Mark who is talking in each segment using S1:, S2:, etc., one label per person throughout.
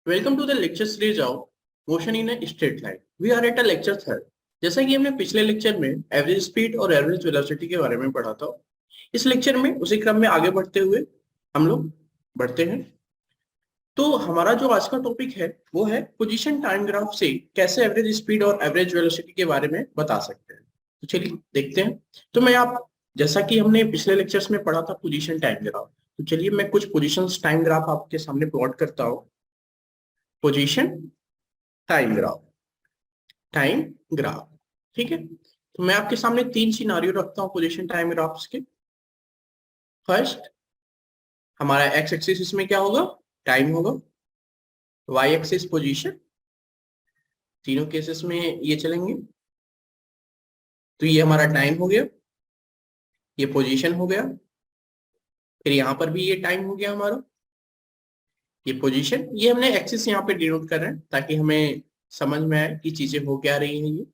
S1: Welcome to the lecture series of motion in a straight line. We are at a lecture third. जैसा कि हमने पिछले lecture में average speed और average velocity के बारे में पढ़ा था, इस लेक्चर में उसी क्रम में आगे बढ़ते हुए हम लोग बढ़ते हैं। तो हमारा जो आज का टॉपिक है वो है पोजीशन टाइम ग्राफ से कैसे एवरेज स्पीड और एवरेज वेलोसिटी के बारे में बता सकते हैं। तो चलिए देखते हैं। तो मैं आप जैसा कि हमने पिछले लेक्चर्स में पढ़ा था पोजीशन टाइम ग्राफ, तो चलिए मैं कुछ पोजीशन टाइम ग्राफ आपके सामने प्लॉट करता हूँ। Position time graph, time graph, ठीक है। तो मैं आपके सामने तीन सिनारियो रखता हूँ पोजीशन टाइम ग्राफ्स के। फर्स्ट, हमारा एक्स एक्सिस इसमें क्या होगा, टाइम होगा। वाई एक्सिस पोजीशन, तीनों केसेस में ये चलेंगे। तो ये हमारा टाइम हो गया, ये पोजीशन हो गया, फिर यहाँ पर भी ये टाइम हो गया हमारा, ये पोजीशन। ये हमने एक्सिस यहाँ पे डिनोट कर रहे हैं ताकि हमें समझ में आए कि चीजें हो क्या रही हैं। ये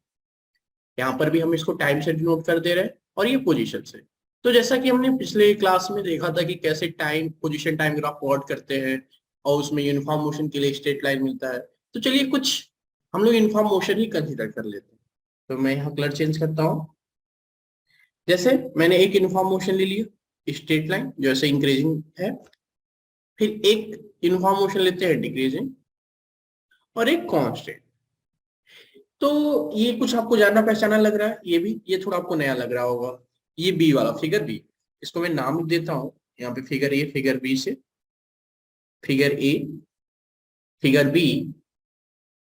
S1: यहाँ पर भी हम इसको टाइम से डिनोट कर दे रहे हैं और ये पोजीशन से। तो जैसा कि हमने पिछले क्लास में देखा था कि कैसे time position time graph plot करते हैं और उसमें यूनिफॉर्म मोशन के लिए स्ट्रेट लाइन मिलता है। तो चलिए कुछ हम लोग यूनिफॉर्म मोशन ही कंसिडर कर लेते हैं। तो मैं यहाँ कलर चेंज करता हूँ। जैसे मैंने एक यूनिफॉर्म मोशन ले लिया, स्ट्रेट लाइन जो ऐसे इंक्रीजिंग है। फिर एक यूनिफॉर्म मोशन लेते हैं डिक्रीजिंग, और एक कांस्टेंट। तो ये कुछ आपको जानना पहचाना लग रहा है, ये भी ये थोड़ा आपको नया लग रहा होगा। ये बी वाला फिगर बी, इसको मैं नाम देता हूँ यहाँ पे फिगर ए, फिगर बी से फिगर ए, फिगर बी,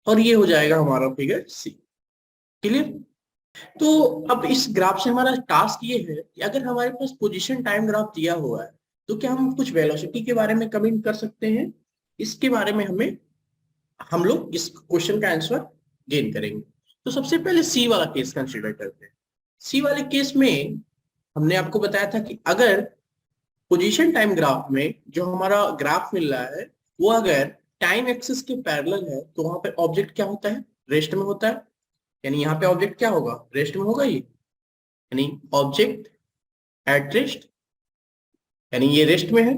S1: और ये हो जाएगा हमारा फिगर सी। क्लियर। तो अब इस ग्राफ से हमारा टास्क ये है कि अगर हमारे पास पोजीशन टाइम ग्राफ दिया हुआ है तो क्या हम कुछ वेलोसिटी के बारे में कमेंट कर सकते हैं। इसके बारे में हम लोग इस क्वेश्चन का आंसर गेन करेंगे। तो सबसे पहले सी वाला केस कंसीडर करते हैं। सी वाले केस में हमने आपको बताया था कि अगर पोजीशन टाइम ग्राफ में जो हमारा ग्राफ मिल रहा है वो अगर टाइम एक्सिस के पैरेलल है तो वहां पे ऑब्जेक्ट क्या होता है, रेस्ट में होता है। यानी यहाँ पे ऑब्जेक्ट क्या होगा, रेस्ट में होगा। ये यानी ऑब्जेक्ट एट रेस्ट, यानी ये रेस्ट में है।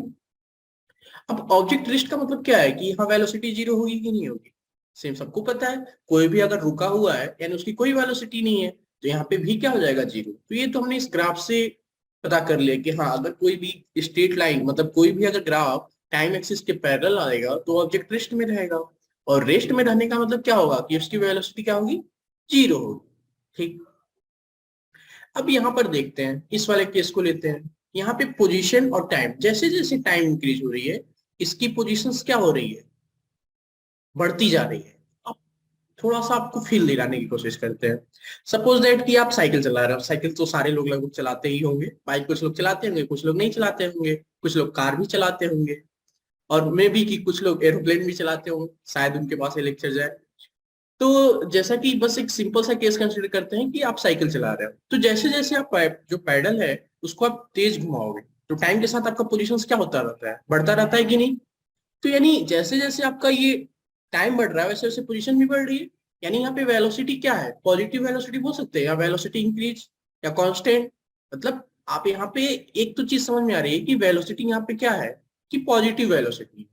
S1: अब ऑब्जेक्ट रेस्ट का मतलब क्या है कि यहाँ वेलोसिटी जीरो होगी कि नहीं होगी। सेम सबको पता है, कोई भी अगर रुका हुआ है यानी उसकी कोई वेलोसिटी नहीं है तो यहाँ पे भी क्या हो जाएगा, जीरो। तो ये तो हमने इस ग्राफ से पता कर लिया कि हाँ अगर कोई भी स्ट्रेट लाइन मतलब कोई भी अगर ग्राफ टाइम एक्सिस के पैरेलल आएगा तो ऑब्जेक्ट रेस्ट में रहेगा। और रेस्ट में रहने का मतलब क्या होगा कि उसकी वेलोसिटी क्या होगी, जीरो होगी। ठीक। अब यहाँ पर देखते हैं, इस वाले केस को लेते हैं। यहाँ पे पोजीशन और टाइम, जैसे जैसे टाइम इंक्रीज हो रही है इसकी पोजीशंस क्या हो रही है, बढ़ती जा रही है। अब थोड़ा सा आपको फील दिलाने की कोशिश करते हैं। सपोज दैट कि आप साइकिल चला रहे हो। साइकिल तो सारे लोग लगभग चलाते ही होंगे। बाइक कुछ लोग चलाते होंगे, कुछ लोग नहीं चलाते होंगे, कुछ लोग कार भी चलाते होंगे, और मे भी कि कुछ लोग एरोप्लेन भी चलाते होंगे, शायद उनके पास ये लेक्चर जाए। तो जैसा कि बस एक सिंपल सा केस कंसीडर करते हैं कि आप साइकिल चला रहे हो, तो जैसे जैसे आप जो पैडल है उसको आप तेज घुमाओगे तो टाइम के साथ आपका पोजीशन क्या होता रहता है, बढ़ता रहता है कि नहीं। तो यानी जैसे जैसे आपका ये टाइम बढ़ रहा है वैसे वैसे पोजीशन भी बढ़ रही है। यानी यहाँ पे वेलोसिटी क्या है, पॉजिटिव वेलोसिटी बोल सकते हैं या वेलोसिटी इंक्रीज या कांस्टेंट। मतलब आप यहाँ पे एक तो चीज समझ में आ रही है कि वेलोसिटी यहाँ पे क्या है, कि पॉजिटिव वेलोसिटी।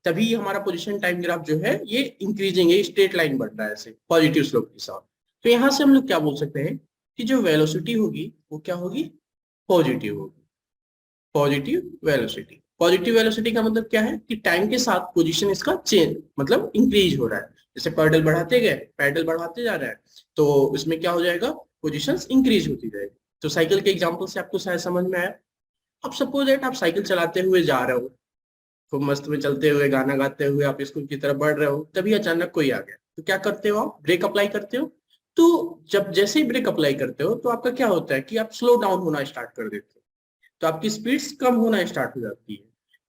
S1: तभी हमारा पोजीशन टाइम ग्राफ जो है ये इंक्रीजिंग है, स्ट्रेट लाइन बढ़ रहा है ऐसे पॉजिटिव स्लोप के साथ। तो यहाँ से हम लोग क्या बोल सकते हैं कि जो वेलोसिटी होगी वो क्या होगी, पॉजिटिव होगी। पॉजिटिव वेलोसिटी, पॉजिटिव वेलोसिटी का मतलब क्या है कि टाइम के साथ पोजीशन इसका चेंज मतलब इंक्रीज हो रहा है। जैसे पैडल बढ़ाते गए, पैडल बढ़ाते जा रहा है तो इसमें क्या हो जाएगा, पोजीशन इंक्रीज होती जाएगी। तो साइकिल के एग्जाम्पल से आपको शायद समझ में आया। अब सपोज दैट आप साइकिल चलाते हुए जा रहे हो, खूब मस्त में चलते हुए गाना गाते हुए आप स्कूल की तरफ बढ़ रहे हो, तभी अचानक कोई आ गया तो क्या करते हो, आप ब्रेक अप्लाई करते हो। तो जब जैसे ही ब्रेक अप्लाई करते हो तो आपका क्या होता है कि आप स्लो डाउन होना स्टार्ट कर देते हो, तो आपकी स्पीड्स कम होना स्टार्ट हो जाती है।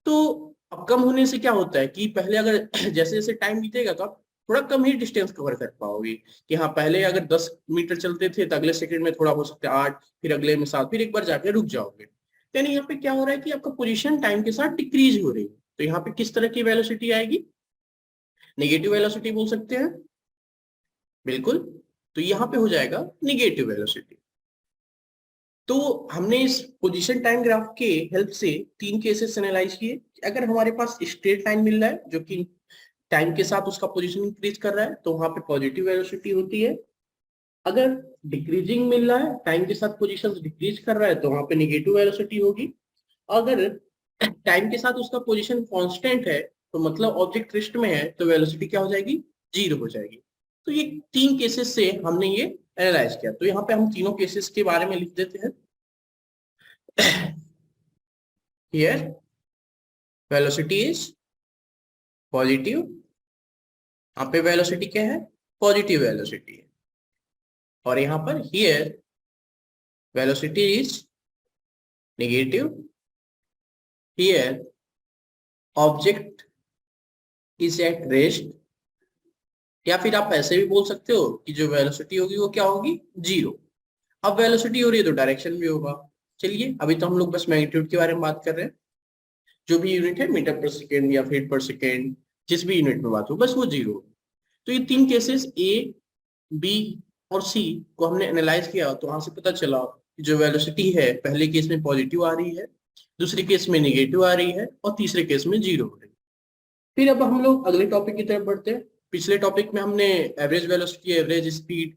S1: तो अब कम होने से क्या होता है कि पहले अगर जैसे जैसे टाइम बीतेगा तो आप थोड़ा कम ही डिस्टेंस कवर कर पाओगे। कि हाँ पहले अगर 10 मीटर चलते थे तो अगले सेकंड में थोड़ा हो सकता है 8, फिर अगले में 7, फिर एक बार जाके रुक जाओगे। यानी यहाँ पे क्या हो रहा है कि आपका पोजीशन टाइम के साथ डिक्रीज हो रही है। तो यहाँ पे किस तरह की वेलोसिटी आएगी, नेगेटिव वेलोसिटी बोल सकते हैं। बिल्कुल। तो यहाँ पे हो जाएगा निगेटिव वेलोसिटी। तो हमने इस पोजीशन टाइम ग्राफ के हेल्प से तीन केसेस एनालाइज किए। अगर हमारे पास स्ट्रेट लाइन मिल रहा है जो कि टाइम के साथ उसका पोजीशन इंक्रीज कर रहा है तो वहां पे पॉजिटिव वेलोसिटी होती है। अगर डिक्रीजिंग मिल रहा है, टाइम के साथ पोजीशन डिक्रीज कर रहा है तो वहां पे निगेटिव वेलोसिटी होगी। अगर टाइम के साथ उसका पोजीशन कांस्टेंट है तो मतलब ऑब्जेक्ट रेस्ट में है तो वेलोसिटी क्या हो जाएगी, जीरो हो जाएगी। तो ये तीन केसेस से हमने ये एनालाइज किया। तो यहाँ पे हम तीनों केसेस के बारे में लिख देते हैं। हियर वेलोसिटी इज पॉजिटिव, यहाँ पे वेलोसिटी क्या है, पॉजिटिव वेलोसिटी है। और यहाँ पर here velocity is negative, here object is at rest. या फिर आप ऐसे भी बोल सकते हो कि जो वेलोसिटी होगी वो क्या होगी, जीरो। अब वेलोसिटी हो रही है तो डायरेक्शन भी होगा। चलिए अभी तो हम लोग बस मैग्नीट्यूड के बारे में बात कर रहे हैं। जो भी यूनिट है मीटर पर सेकेंड या फीट पर सेकेंड, जिस भी यूनिट में बात हो बस वो जीरो। तो ये तीन केसेस ए, बी और सी को हमने एनालाइज किया तो वहां से पता चला कि जो वेलोसिटी है पहले केस में पॉजिटिव आ रही है, दूसरे केस में निगेटिव आ रही है और तीसरे केस में जीरो हो रही है। फिर अब हम लोग अगले टॉपिक की तरफ बढ़ते हैं। पिछले टॉपिक में हमने एवरेज वेलोसिटी, एवरेज स्पीड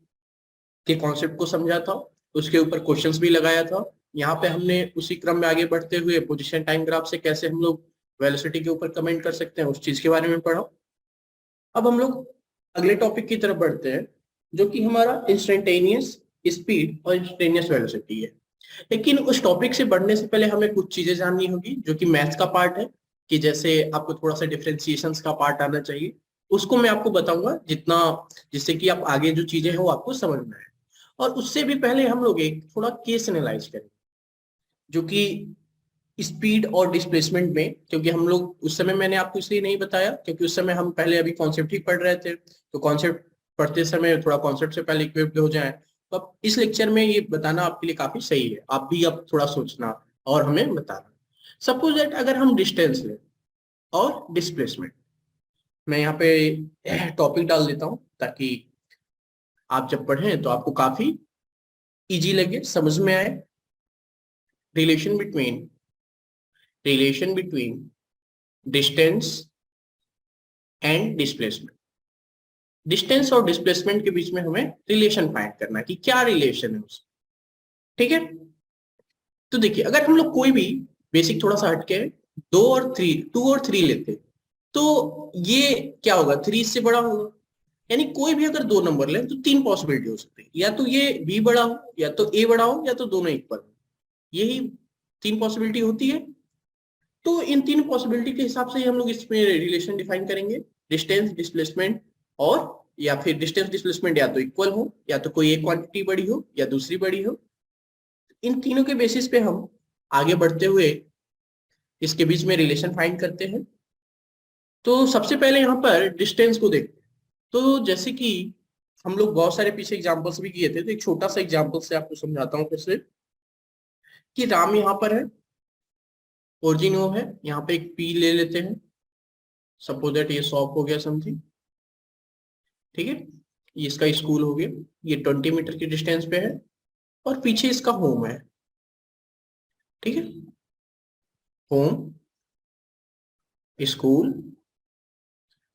S1: के कॉन्सेप्ट को समझा था, उसके ऊपर क्वेश्चंस भी लगाया था। यहाँ पे हमने उसी क्रम में आगे बढ़ते हुए पोजीशन टाइम ग्राफ से कैसे हम लोग वेलोसिटी के ऊपर कमेंट कर सकते हैं उस चीज के बारे में पढ़ा। अब हम लोग अगले टॉपिक की तरफ बढ़ते हैं जो कि हमारा इंस्टेंटेनियस स्पीड और इंस्टेंटेनियस वेलोसिटी है। लेकिन उस टॉपिक से बढ़ने से पहले हमें कुछ चीजें जाननी होगी जो कि मैथ्स का पार्ट है, कि जैसे आपको थोड़ा सा डिफरेंशिएशन का पार्ट आना चाहिए। उसको मैं आपको बताऊंगा जितना, जिससे कि आप आगे जो चीजें हैं वो आपको समझ में आए। और उससे भी पहले हम लोग एक थोड़ा केस एनालाइज करें जो कि स्पीड और डिस्प्लेसमेंट में, क्योंकि हम लोग उस समय मैंने आपको इसलिए नहीं बताया क्योंकि उस समय हम पहले अभी कॉन्सेप्ट ही पढ़ रहे थे, तो कॉन्सेप्ट पढ़ते समय थोड़ा कॉन्सेप्ट से पहले इक्विप्ड हो जाए। तो अब इस लेक्चर में ये बताना आपके लिए काफी सही है, आप भी अब थोड़ा सोचना और हमें बताना। सपोज दैट अगर हम डिस्टेंस लें और डिस्प्लेसमेंट, मैं यहाँ पे टॉपिक डाल देता हूँ ताकि आप जब पढ़ें तो आपको काफी इजी लगे, समझ में आए। Relation between distance and displacement. Distance और डिस्प्लेसमेंट के बीच में हमें रिलेशन फाइंड करना है कि क्या रिलेशन है उसमें। ठीक है, तो देखिए अगर हम लोग कोई भी बेसिक थोड़ा सा हटके टू और थ्री लेते तो ये क्या होगा, थ्री इससे बड़ा होगा। यानी कोई भी अगर दो नंबर ले तो तीन पॉसिबिलिटी हो सकती है, या तो ये बी बड़ा हो, या तो ए बड़ा हो, या तो दोनों इक्वल हो। यही तीन पॉसिबिलिटी होती है। तो इन तीन पॉसिबिलिटी के हिसाब से हम लोग इसमें रिलेशन डिफाइन करेंगे, डिस्टेंस डिस्प्लेसमेंट। और या फिर डिस्टेंस डिस्प्लेसमेंट या तो इक्वल हो, या तो कोई एक क्वांटिटी बड़ी हो या दूसरी बड़ी हो। इन तीनों के बेसिस पे हम आगे बढ़ते हुए इसके बीच में रिलेशन फाइंड करते हैं। तो सबसे पहले यहाँ पर डिस्टेंस को देखते हैं। तो जैसे कि हम लोग बहुत सारे पीछे एग्जांपल्स भी किए थे, तो एक छोटा सा एग्जांपल से आपको समझाता हूँ फिर से। कि राम यहाँ पर है, ओरिजिन वो है, यहाँ पे एक पी ले लेते हैं। सपोज दैट ये शॉप हो गया समथिंग, ठीक है, ये इसका स्कूल हो गया, ये 20 मीटर की डिस्टेंस पे है। और पीछे इसका होम है, ठीक है, होम स्कूल।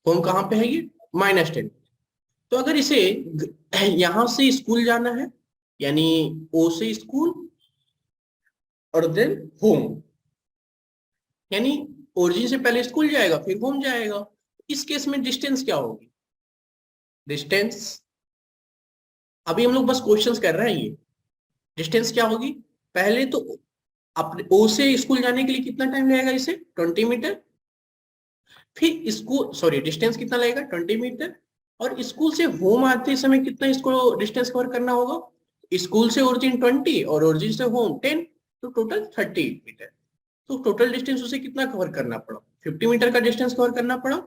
S1: होम कहाँ पे है, ये -10। तो अगर इसे यहां से स्कूल जाना है, यानी ओ से स्कूल और देन होम, यानी ओरिजिन से पहले स्कूल जाएगा फिर होम जाएगा। इस केस में डिस्टेंस क्या होगी, डिस्टेंस, अभी हम लोग बस क्वेश्चंस कर रहे हैं, ये डिस्टेंस क्या होगी। पहले तो अपने ओ से स्कूल जाने के लिए कितना टाइम लगेगा, इसे 20 मीटर। फिर स्कूल, सॉरी, डिस्टेंस कितना लगेगा 20 मीटर। और स्कूल से होम आते समय कितना इसको डिस्टेंस कवर करना होगा, स्कूल से ओरिजिन 20 और ओरिजिन से होम 10, तो टोटल 30 मीटर। तो टोटल डिस्टेंस उसे कितना कवर करना पड़ा, 50 मीटर का डिस्टेंस कवर करना पड़ा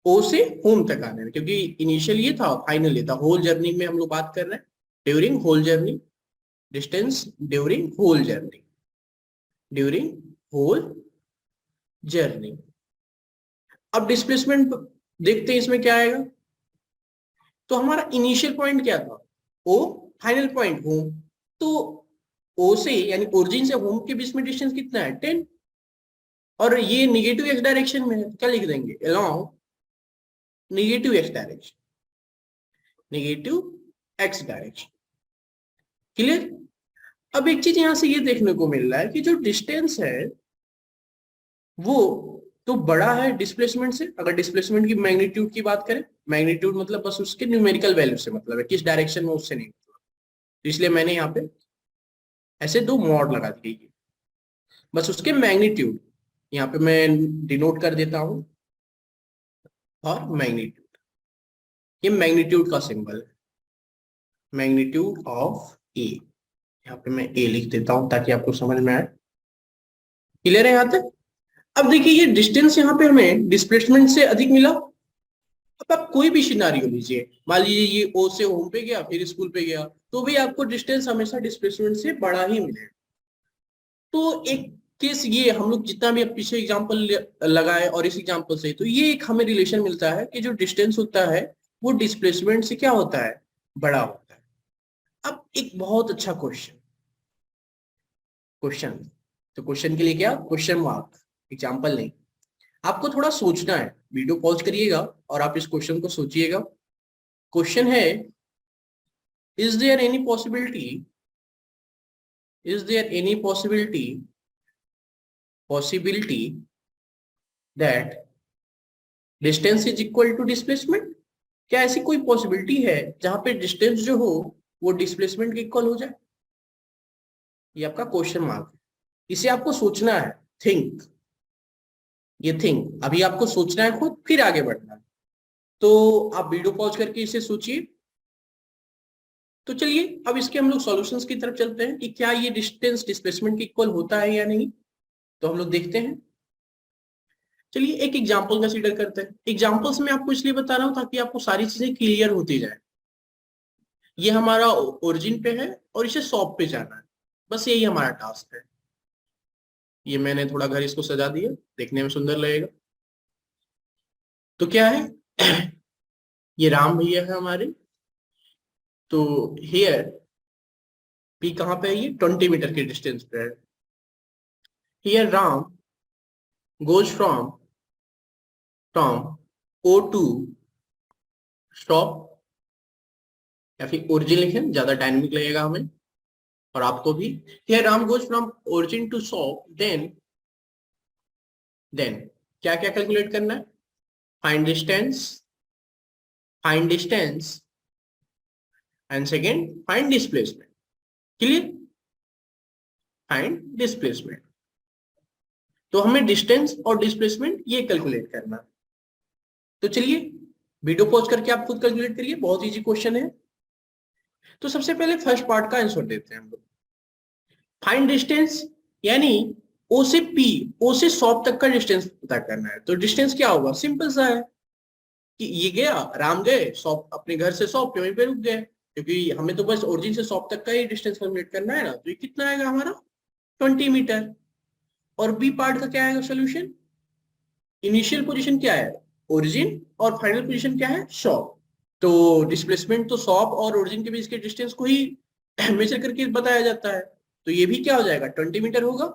S1: ओ से होम तक आने में, क्योंकि इनिशियल ये था, फाइनल ये था। होल जर्नी में हम लोग बात कर रहे हैं, during whole journey, distance during whole journey, during whole journey. अब डिस्प्लेसमेंट देखते हैं इसमें क्या आएगा। तो हमारा इनिशियल पॉइंट क्या था, ओ, फाइनल पॉइंट होम। तो ओ से यानी ओरिजिन से होम के बीच में डिस्टेंस कितना है, 10। और ये निगेटिव एक्स डायरेक्शन में है, क्या लिख देंगे, along negative x direction, negative x direction. Clear? अब एक चीज यहां से ये देखने को मिल रहा है कि जो डिस्टेंस है वो तो बड़ा है डिस्प्लेसमेंट से। अगर डिस्प्लेसमेंट की मैग्नीट्यूड की बात करें, मैग्नीट्यूड मतलब बस उसके न्यूमेरिकल वैल्यू से मतलब है, किस डायरेक्शन में, उससे नहीं मतलब। तो इसलिए मैंने यहाँ पे ऐसे दो मॉड लगा दी है, बस उसके मैग्नीट्यूड यहाँ पे मैं डिनोट कर देता हूं, और मैग्नीट्यूड, ये मैग्नीट्यूड का सिंबल है, मैग्नीट्यूड ऑफ ए। यहाँ पे मैं ए लिख देता हूं ताकि आपको समझ में आए। क्लियर है यहाँ तक? अब देखिए ये डिस्टेंस यहाँ पे हमें डिस्प्लेसमेंट से अधिक मिला। अब आप कोई भी सिनारियो लीजिए, मान लीजिए ये ओ से होम पे गया फिर स्कूल पे गया, तो भी आपको डिस्टेंस हमेशा डिस्प्लेसमेंट से बड़ा ही मिलेगा। तो एक केस ये हम लोग जितना भी अब पीछे एग्जांपल लगाए और इस एग्जांपल से, तो ये एक हमें रिलेशन मिलता है कि जो डिस्टेंस होता है वो डिस्प्लेसमेंट से क्या होता है, बड़ा होता है। अब एक बहुत अच्छा क्वेश्चन, क्वेश्चन तो क्वेश्चन के लिए क्या, क्वेश्चन मार्क, एग्जाम्पल नहीं। आपको थोड़ा सोचना है, वीडियो पॉज करिएगा और आप इस क्वेश्चन को सोचिएगा। क्वेश्चन है, is there any possibility, is there any possibility that distance is equal to displacement? क्या ऐसी कोई पॉसिबिलिटी है जहां पे डिस्टेंस जो हो वो डिस्प्लेसमेंट के इक्वल हो जाए? ये आपका क्वेश्चन मार्क है, इसे आपको सोचना है, थिंक, ये थिंक अभी आपको सोचना है खुद, फिर आगे बढ़ना है। तो आप वीडियो पॉज करके इसे सोचिए। तो चलिए अब इसके हम लोग सॉल्यूशंस की तरफ चलते हैं कि क्या ये डिस्टेंस डिस्प्लेसमेंट के इक्वल होता है या नहीं। तो हम लोग देखते हैं। चलिए एक एग्जांपल कंसीडर करते हैं। एग्जांपल्स में आपको इसलिए बता रहा हूं ताकि आपको सारी चीजें क्लियर होती जाए। ये हमारा ओरिजिन पे है और इसे सॉप पे जाना है, बस यही हमारा टास्क है। ये मैंने थोड़ा घर इसको सजा दिया, देखने में सुंदर लगेगा। तो क्या है ये राम भैया है हमारे। तो हियर पी कहाँ पे है, ये 20 मीटर के डिस्टेंस पे है। Here Ram goes from O to stop, या फिर ओरिजिन लिखें, ज्यादा डायनेमिक लगेगा हमें और आपको भी। Here Ram goes from origin to stop, then क्या क्या कैलकुलेट करना है, find distance, find distance and second find displacement. Clear? Find displacement. तो हमें डिस्टेंस और डिस्प्लेसमेंट ये कैलकुलेट करना है। तो चलिए वीडियो पॉज करके आप खुद कैलकुलेट करिए, बहुत इजी क्वेश्चन है। तो सबसे पहले फर्स्ट पार्ट का आंसर देते हैं हम लोग। फाइंड डिस्टेंस यानी ओ से पी, ओ से शॉप तक का डिस्टेंस पता करना है। तो डिस्टेंस क्या होगा, सिंपल सा है कि ये गया, राम गए शॉप, अपने घर से शॉप पे वहीं पे रुक गए, क्योंकि हमें तो बस ओरिजिन से शॉप तक का ही डिस्टेंस कैलकुलेट करना है ना। तो ये कितना आएगा हमारा, 20 मीटर। और बी पार्ट का क्या आएगा सोल्यूशन, इनिशियल पोजीशन क्या है, ओरिजिन, और फाइनल पोजीशन क्या है, शॉप। तो डिस्प्लेसमेंट तो शॉप और ओरिजिन के बीच के डिस्टेंस को ही मेजर करके बताया जाता है। तो ये भी क्या हो जाएगा, 20 मीटर होगा।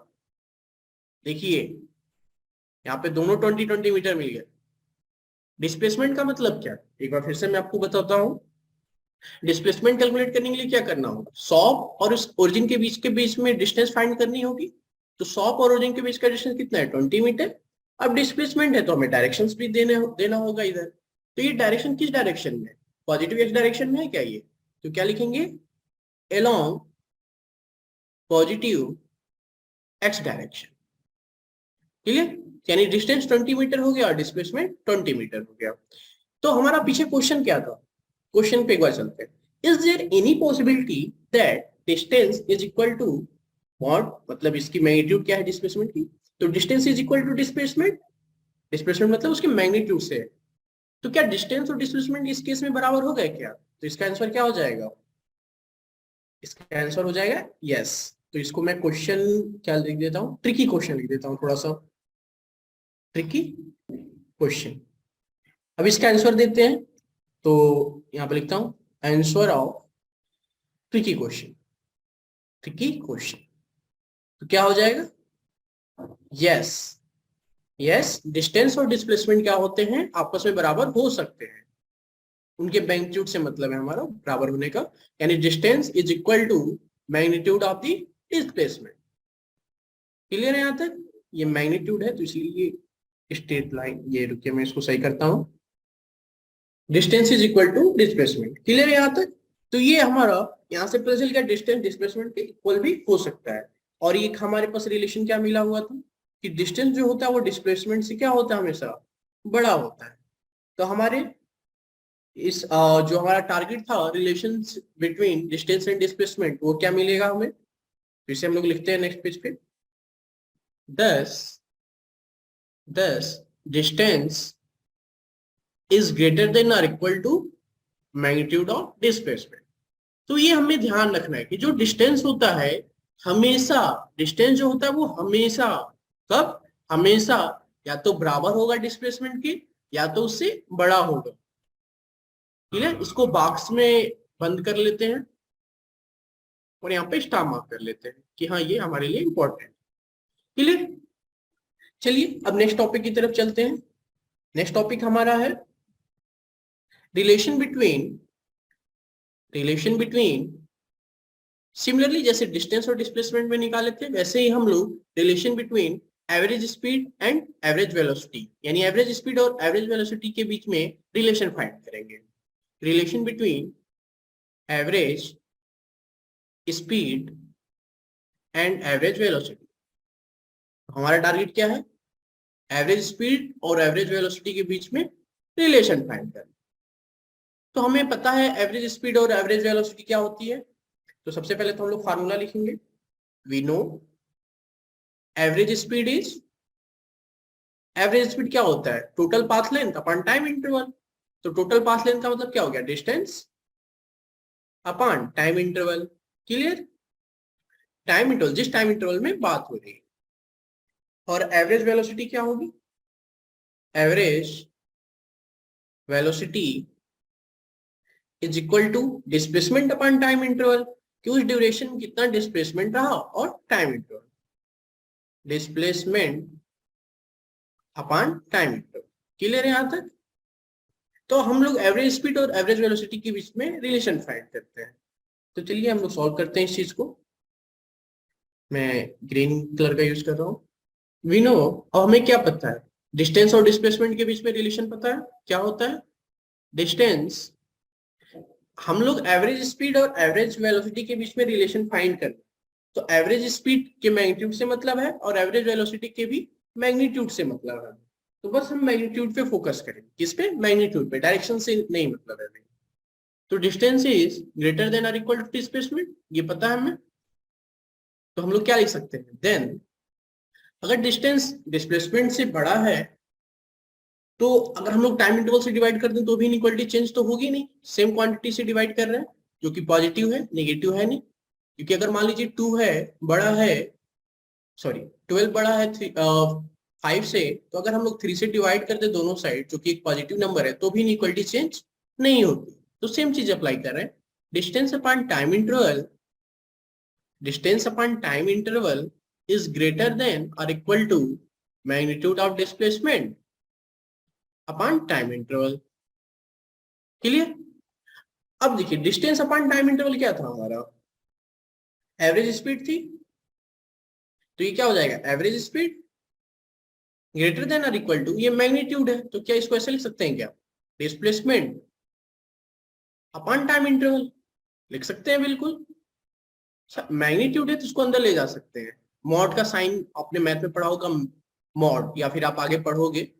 S1: देखिए यहाँ पे दोनों 20-20 मीटर मिल गए। डिस्प्लेसमेंट का मतलब क्या, एक बार फिर से मैं आपको बताता हूँ। डिस्प्लेसमेंट कैलकुलेट करने के लिए क्या करना होगा, शॉप और उस ओरिजिन के बीच में डिस्टेंस फाइंड करनी होगी। तो शॉप और ओरिजिन के बीच का डिस्टेंस कितना है, 20 मीटर। अब डिस्प्लेसमेंट है तो हमें डायरेक्शंस भी देना होगा इधर। तो ये डायरेक्शन किस डायरेक्शन में है, पॉजिटिव एक्स डायरेक्शन में है क्या ये? तो क्या लिखेंगे, along positive x direction. Clear? यानी डिस्टेंस 20 मीटर हो गया और डिस्प्लेसमेंट 20 मीटर हो गया। तो हमारा पीछे क्वेश्चन क्या था, क्वेश्चन पे एक बार चलते हैं। Is there any possibility that distance is equal to mod, मतलब इसकी मैग्नीट्यूड क्या है डिस्प्लेसमेंट की, तो distance is equal to displacement, displacement मतलब उसके मैग्नीट्यूड से। तो क्या डिस्टेंस और डिस्प्लेसमेंट इस केस में बराबर हो गए क्या? तो इसका आंसर क्या हो जाएगा, इसका आंसर हो जाएगा यस। तो इसको मैं क्वेश्चन क्या लिख देता हूँ, ट्रिकी क्वेश्चन लिख देता हूँ, थोड़ा सा ट्रिकी क्वेश्चन। अब इसका आंसर देते हैं। तो यहाँ पे लिखता हूँ answer of tricky question, tricky question. तो क्या हो जाएगा, यस, यस, डिस्टेंस और डिस्प्लेसमेंट क्या होते हैं, आपस में बराबर हो सकते हैं। उनके मैग्नीट्यूड से मतलब है हमारा बराबर होने का, यानी distance is equal to magnitude of the displacement. Clear है यहाँ तक? ये मैग्नीट्यूड है तो इसलिए ये स्ट्रेट लाइन, ये रुकिए मैं इसको सही करता हूँ, distance is equal to displacement. Clear है यहाँ तक? तो ये हमारा यहाँ से पता चल गया डिस्टेंस डिस्प्लेसमेंट के इक्वल भी हो सकता है। और ये हमारे पास रिलेशन क्या मिला हुआ था कि डिस्टेंस जो होता है वो डिस्प्लेसमेंट से क्या होता है, हमेशा बड़ा होता है। तो हमारे इस जो हमारा टारगेट था relation between distance and displacement, वो क्या मिलेगा हमें, फिर से हम लोग लिखते हैं नेक्स्ट पेज पे। Thus distance is greater than और equal to magnitude of displacement. तो ये हमें ध्यान रखना है कि जो डिस्टेंस होता है हमेशा, डिस्टेंस जो होता है वो हमेशा, कब, हमेशा या तो बराबर होगा डिस्प्लेसमेंट के या तो उससे बड़ा होगा। ठीक है, इसको बॉक्स में बंद कर लेते हैं और यहाँ पे स्टार मार्क कर लेते हैं कि हाँ ये हमारे लिए इंपॉर्टेंट। क्लियर? चलिए अब नेक्स्ट टॉपिक की तरफ चलते हैं। नेक्स्ट टॉपिक हमारा है रिलेशन बिटवीन सिमिलरली जैसे डिस्टेंस और डिस्प्लेसमेंट में निकाले थे वैसे ही हम लोग relation between average speed and average velocity, यानी एवरेज स्पीड और एवरेज वेलोसिटी के बीच में रिलेशन फाइंड करेंगे। Relation between average speed and average velocity. हमारा टारगेट क्या है, एवरेज स्पीड और एवरेज वेलोसिटी के बीच में रिलेशन फाइंड करना। तो हमें पता है एवरेज स्पीड और एवरेज वेलोसिटी क्या होती है। तो सबसे पहले तो हम लोग फार्मूला लिखेंगे। वी नो एवरेज स्पीड क्या होता है, total path length upon time interval. तो टोटल पाथ लेंथ का मतलब क्या हो गया, distance upon time interval. Clear? Time interval, जिस टाइम इंटरवल में बात हो रही है। और एवरेज वेलोसिटी क्या होगी, average velocity is equal to displacement upon time interval, कि उस ड्यूरेशन में कितना डिस्प्लेसमेंट रहा और time interval, displacement upon time interval. Clear है यहां तक? तो हम लोग एवरेज स्पीड और एवरेज वेलोसिटी के बीच में रिलेशन फाइंड करते हैं। तो चलिए हम लोग सॉल्व करते हैं इस चीज को। मैं ग्रीन कलर का यूज कर रहा हूँ। वी नो, और हमें क्या पता है, डिस्टेंस और डिस्प्लेसमेंट के बीच में रिलेशन पता है क्या होता है, डिस्टेंस, हम लोग एवरेज स्पीड और एवरेज वेलोसिटी के बीच में रिलेशन फाइंड करते हैं। तो एवरेज स्पीड के मैग्नीट्यूड से मतलब है और एवरेज वेलोसिटी के भी मैग्नीट्यूड से मतलब है। तो बस हम मैग्नीट्यूड पे फोकस करेंगे, किस पे, मैग्नीट्यूड पे, डायरेक्शन से नहीं मतलब है। तो डिस्टेंस इज ग्रेटर देन और इक्वल टू डिस्प्लेसमेंट, ये पता है हमें। तो हम लोग क्या लिख सकते हैं, देन अगर डिस्टेंस डिस्प्लेसमेंट से बड़ा है तो अगर हम लोग टाइम इंटरवल से डिवाइड कर दें तो भी इनइक्वालिटी चेंज तो होगी नहीं, सेम क्वांटिटी से डिवाइड कर रहे हैं जो कि पॉजिटिव है, नेगेटिव है नहीं। क्योंकि अगर मान लीजिए 2 है बड़ा है, सॉरी 12 बड़ा है 5 से, तो अगर हम लोग 3 से डिवाइड कर दे दोनों साइड जो कि एक पॉजिटिव नंबर है तो भी इनइक्वालिटी चेंज नहीं होती। तो सेम चीज अप्लाई कर रहे हैं, distance upon time interval, distance upon time interval is greater than और equal to magnitude of displacement upon time interval. Clear? अब देखिए डिस्टेंस अपॉन टाइम इंटरवल क्या था हमारा, एवरेज स्पीड थी। तो ये क्या हो जाएगा, एवरेज स्पीड ग्रेटर देन और इक्वल टू, ये मैग्नीट्यूड है तो क्या इसको ऐसे लिख सकते हैं क्या, डिस्प्लेसमेंट अपॉन टाइम इंटरवल, लिख सकते हैं बिल्कुल। मैग्नीट्यूड है तो उसको अंदर ले जा सकते हैं। मॉड का साइन आपने मैथ में पढ़ा होगा, मॉड, या फिर आप आगे पढ़ोगे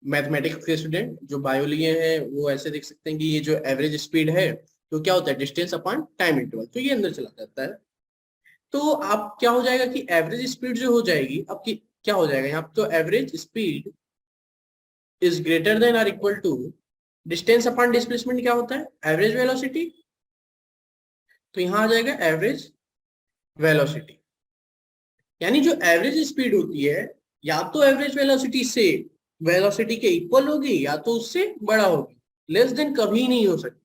S1: मैथमेटिक्स के स्टूडेंट जो बायो लिए हैं वो ऐसे देख सकते हैं कि ये जो एवरेज स्पीड है तो क्या होता है, डिस्टेंस अपॉन टाइम इंटरवल, तो ये अंदर चला जाता है। तो आप क्या हो जाएगा कि एवरेज स्पीड जो हो जाएगी आपकी, क्या हो जाएगा यहाँ तो average speed is greater than और equal to distance upon displacement, क्या होता है, एवरेज वेलोसिटी। तो यहां आ जाएगा एवरेज वेलोसिटी, यानी जो एवरेज स्पीड होती है या तो एवरेज वेलोसिटी से वेलोसिटी के इक्वल होगी या तो उससे बड़ा होगी, लेस देन कभी नहीं हो सकती।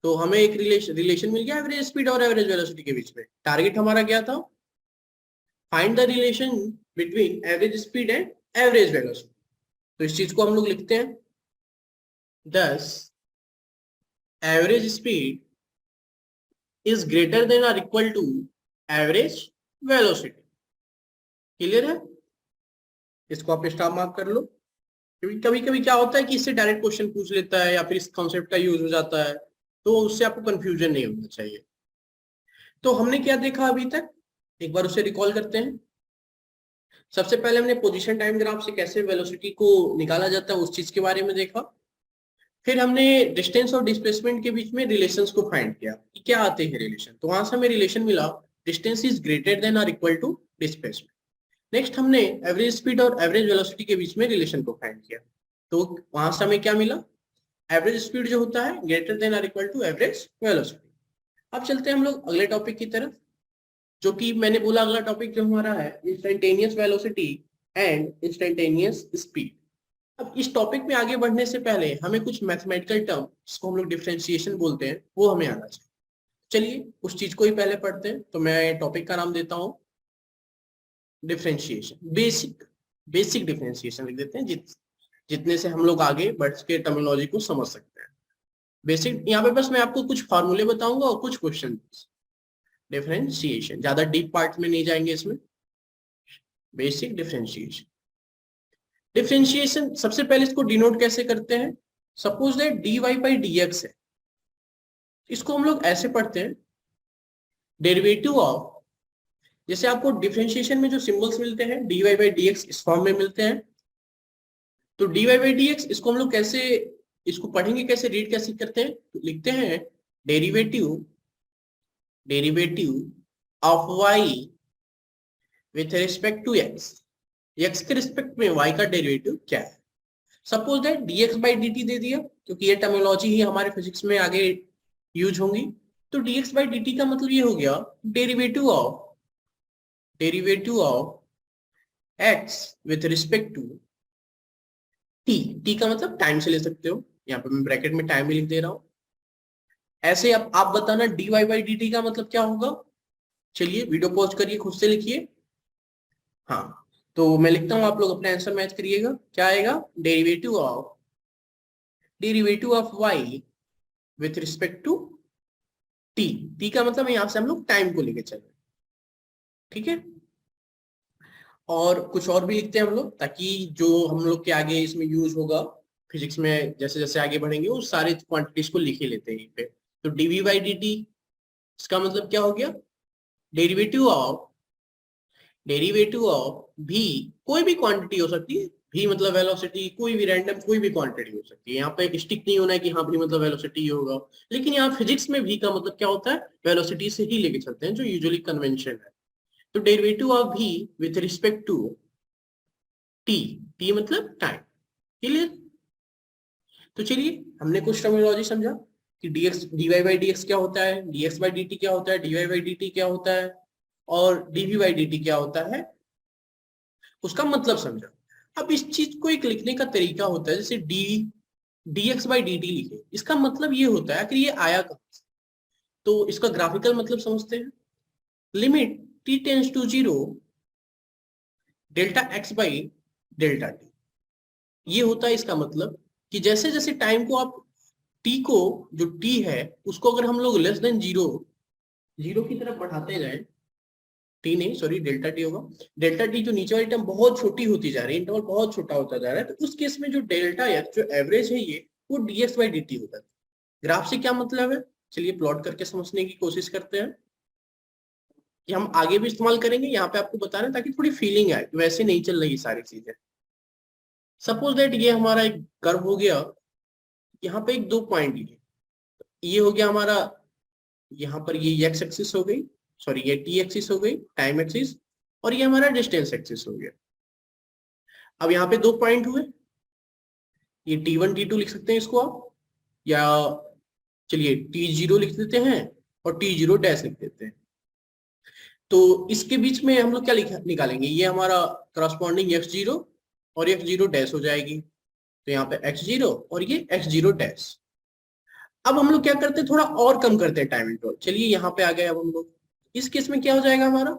S1: तो हमें एक रिलेशन मिल गया एवरेज स्पीड और एवरेज वेलोसिटी के बीच में। टारगेट हमारा क्या था, find the relation between average speed and average velocity. तो इस चीज को हम लोग लिखते हैं, thus average speed is greater than और equal to average velocity. Clear है? इसको आप स्टार मार्क कर लो, क्योंकि कभी कभी क्या होता है कि इससे डायरेक्ट क्वेश्चन पूछ लेता है या फिर इस कॉन्सेप्ट का यूज हो जाता है, तो उससे आपको कंफ्यूजन नहीं होना चाहिए। तो हमने क्या देखा अभी तक, एक बार उसे रिकॉल करते हैं। सबसे पहले हमने पोजीशन टाइम ग्राफ से कैसे वेलोसिटी को निकाला जाता है उस चीज के बारे में देखा। फिर हमने डिस्टेंस और डिस्प्लेसमेंट के बीच में रिलेशंस को फाइंड किया कि क्या आते हैं रिलेशन। तो वहां से हमें रिलेशन मिला, डिस्टेंस इज ग्रेटर देन और इक्वल टू डिस्प्लेसमेंट। नेक्स्ट हमने एवरेज स्पीड और एवरेज वेलोसिटी के बीच में रिलेशन को फाइंड किया। तो वहां से हमें क्या मिला, एवरेज स्पीड जो होता है ग्रेटर देन और इक्वल टू एवरेज वेलोसिटी। अब चलते हैं हम लोग अगले टॉपिक की तरफ, जो कि मैंने बोला अगला टॉपिक जो हमारा है instantaneous velocity and instantaneous speed. अब इस टॉपिक में आगे बढ़ने से पहले हमें कुछ मैथमेटिकल टर्म, जिसको हम लोग डिफरेंशिएशन बोलते हैं, वो हमें आना चाहिए। चलिए उस चीज को ही पहले पढ़ते हैं। तो मैं टॉपिक का नाम देता हूं डिफरेंशिएशन, बेसिक डिफरेंशिएशन लिख देते हैं, जितने से हम लोग आगे बढ़ के टर्मिनोलॉजी को समझ सकते हैं। बेसिक, यहाँ पे बस मैं आपको कुछ फॉर्मूले बताऊंगा और कुछ क्वेश्चन। डिफरेंशिएशन, ज्यादा डीप पार्ट में नहीं जाएंगे इसमें। बेसिक डिफरेंशिएशन, डिफरेंशिएशन सबसे पहले इसको डिनोट कैसे करते हैं। Suppose that dy by dx है, इसको हम लोग ऐसे पढ़ते हैं, डेरिवेटिव ऑफ, जैसे आपको डिफरेंशिएशन में जो सिंबल्स मिलते हैं dy बाई dx इस फॉर्म में मिलते हैं। तो dy बाई dx इसको हम लोग कैसे, इसको पढ़ेंगे कैसे, रीड कैसे करते हैं, तो लिखते हैं derivative of y with respect to x, x के रिस्पेक्ट में y का डेरिवेटिव क्या है। Suppose that dx by dt दे दिया, क्योंकि ये टर्मिनोलॉजी ही हमारे फिजिक्स में आगे यूज होंगी। तो dx बाई dt का मतलब ये हो गया derivative of x with respect to t का मतलब टाइम से ले सकते हो, यहाँ पे मैं ब्रैकेट में टाइम भी लिख दे रहा हूं। ऐसे अब आप बताना dy बाई dt का मतलब क्या होगा। चलिए वीडियो पॉज करिए, खुद से लिखिए। हाँ, तो मैं लिखता हूं, आप लोग अपना आंसर मैच करिएगा। क्या आएगा, derivative of y with respect to t का मतलब यहां से हम लोग टाइम को लेके चल रहे हैं, ठीक है। और कुछ और भी लिखते हैं हम लोग, ताकि जो हम लोग के आगे इसमें यूज होगा फिजिक्स में, जैसे जैसे आगे बढ़ेंगे वो सारे क्वांटिटीज को लिख ही लेते हैं यहीं पे। तो dv बाई dt इसका मतलब क्या हो गया, डेरिवेटिव ऑफ v, कोई भी क्वांटिटी हो सकती है, v मतलब वेलोसिटी, कोई भी रैंडम कोई भी क्वांटिटी हो सकती है। यहाँ पे स्टिक नहीं होना है कि हाँ v मतलब वेलोसिटी होगा, लेकिन यहाँ फिजिक्स में v का मतलब क्या होता है, वेलोसिटी से ही लेके चलते हैं, जो यूजुअली कन्वेंशन है। तो derivative of v with respect to t मतलब टाइम। क्लियर? तो चलिए हमने कुछ टर्मिनोलॉजी समझा कि dy बाई dx क्या होता है, dx बाई dt क्या होता है, dy बाई dt क्या होता है, और dv बाई dt क्या होता है, उसका मतलब समझा। अब इस चीज को एक लिखने का तरीका होता है, जैसे dx बाई dt लिखे, इसका मतलब ये होता है कि ये आया कहां से। तो इसका ग्राफिकल मतलब समझते हैं, limit t tends to 0 delta x by delta t। ये होता है इसका मतलब कि जैसे जैसे टाइम को आप t को, जो t है उसको अगर हम लोग लेस देन 0 की तरफ बढ़ाते जाए, टी नहीं सॉरी डेल्टा टी होगा, डेल्टा टी जो नीचे वाली टर्म बहुत छोटी होती जा रही है, इंटरवल बहुत छोटा होता जा रहा है, तो उस केस में जो डेल्टा एक्स जो एवरेज है ये वो dx बाई dt होता है। ग्राफ से क्या मतलब है, चलिए प्लॉट करके समझने की कोशिश करते हैं। ये हम आगे भी इस्तेमाल करेंगे, यहाँ पे आपको बता रहे हैं ताकि थोड़ी फीलिंग आए, वैसे नहीं चल रही सारी चीजें। सपोज दैट ये हमारा एक कर्व हो गया, यहाँ पे एक 2 पॉइंट ये हो गया हमारा, यहाँ पर ये एक्स एक्सिस हो गई, सॉरी ये टी एक्सिस हो गई, टाइम एक्सिस, और ये हमारा डिस्टेंस एक्सिस हो गया। अब यहाँ पे 2 पॉइंट हुए, ये T1 T2 लिख सकते हैं इसको आप, या चलिए T0 लिख देते हैं और T0 डैश लिख देते हैं। तो इसके बीच में हम लोग क्या निकालेंगे, ये हमारा करस्पॉन्डिंग x0 और x0 डैश हो जाएगी। तो यहाँ पे x0 और ये x0 डैश। अब हम लोग क्या करते हैं, थोड़ा और कम करते हैं टाइम इंटरवल। चलिए यहाँ पे आ गए अब हम लोग, इस केस में क्या हो जाएगा हमारा,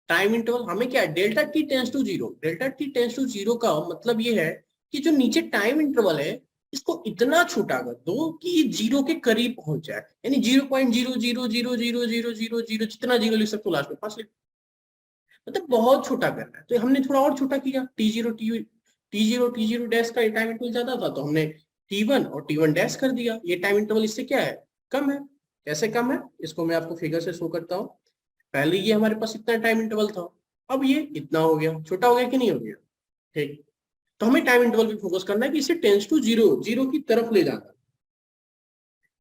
S1: टाइम इंटरवल हमें क्या है, delta t tends to zero. Delta t tends to zero का मतलब ये है कि जो नीचे टाइम इंटरवल है इसको इतना छोटा कर दो कि ये जीरो के करीब पहुंच जाए, यानी 0.0000000 जितना जीरो लिख सकते हो लास्ट में 5 लिख, मतलब बहुत छोटा करना है। तो हमने थोड़ा और छोटा किया, टी जीरो डैश का टाइम इंटरवल ज्यादा था तो हमने T1 और T1 डैश कर दिया। ये टाइम इंटरवल इससे क्या है, कम है। कैसे कम है, इसको मैं आपको फिगर से शो करता हूँ। पहले ये हमारे पास इतना टाइम इंटरवल था, अब ये इतना हो गया, छोटा हो गया कि नहीं हो गया, ठीक। तो हमें टाइम इंटरवल पे फोकस करना है कि इसे टेंस टू जीरो, जीरो की तरफ ले जाना।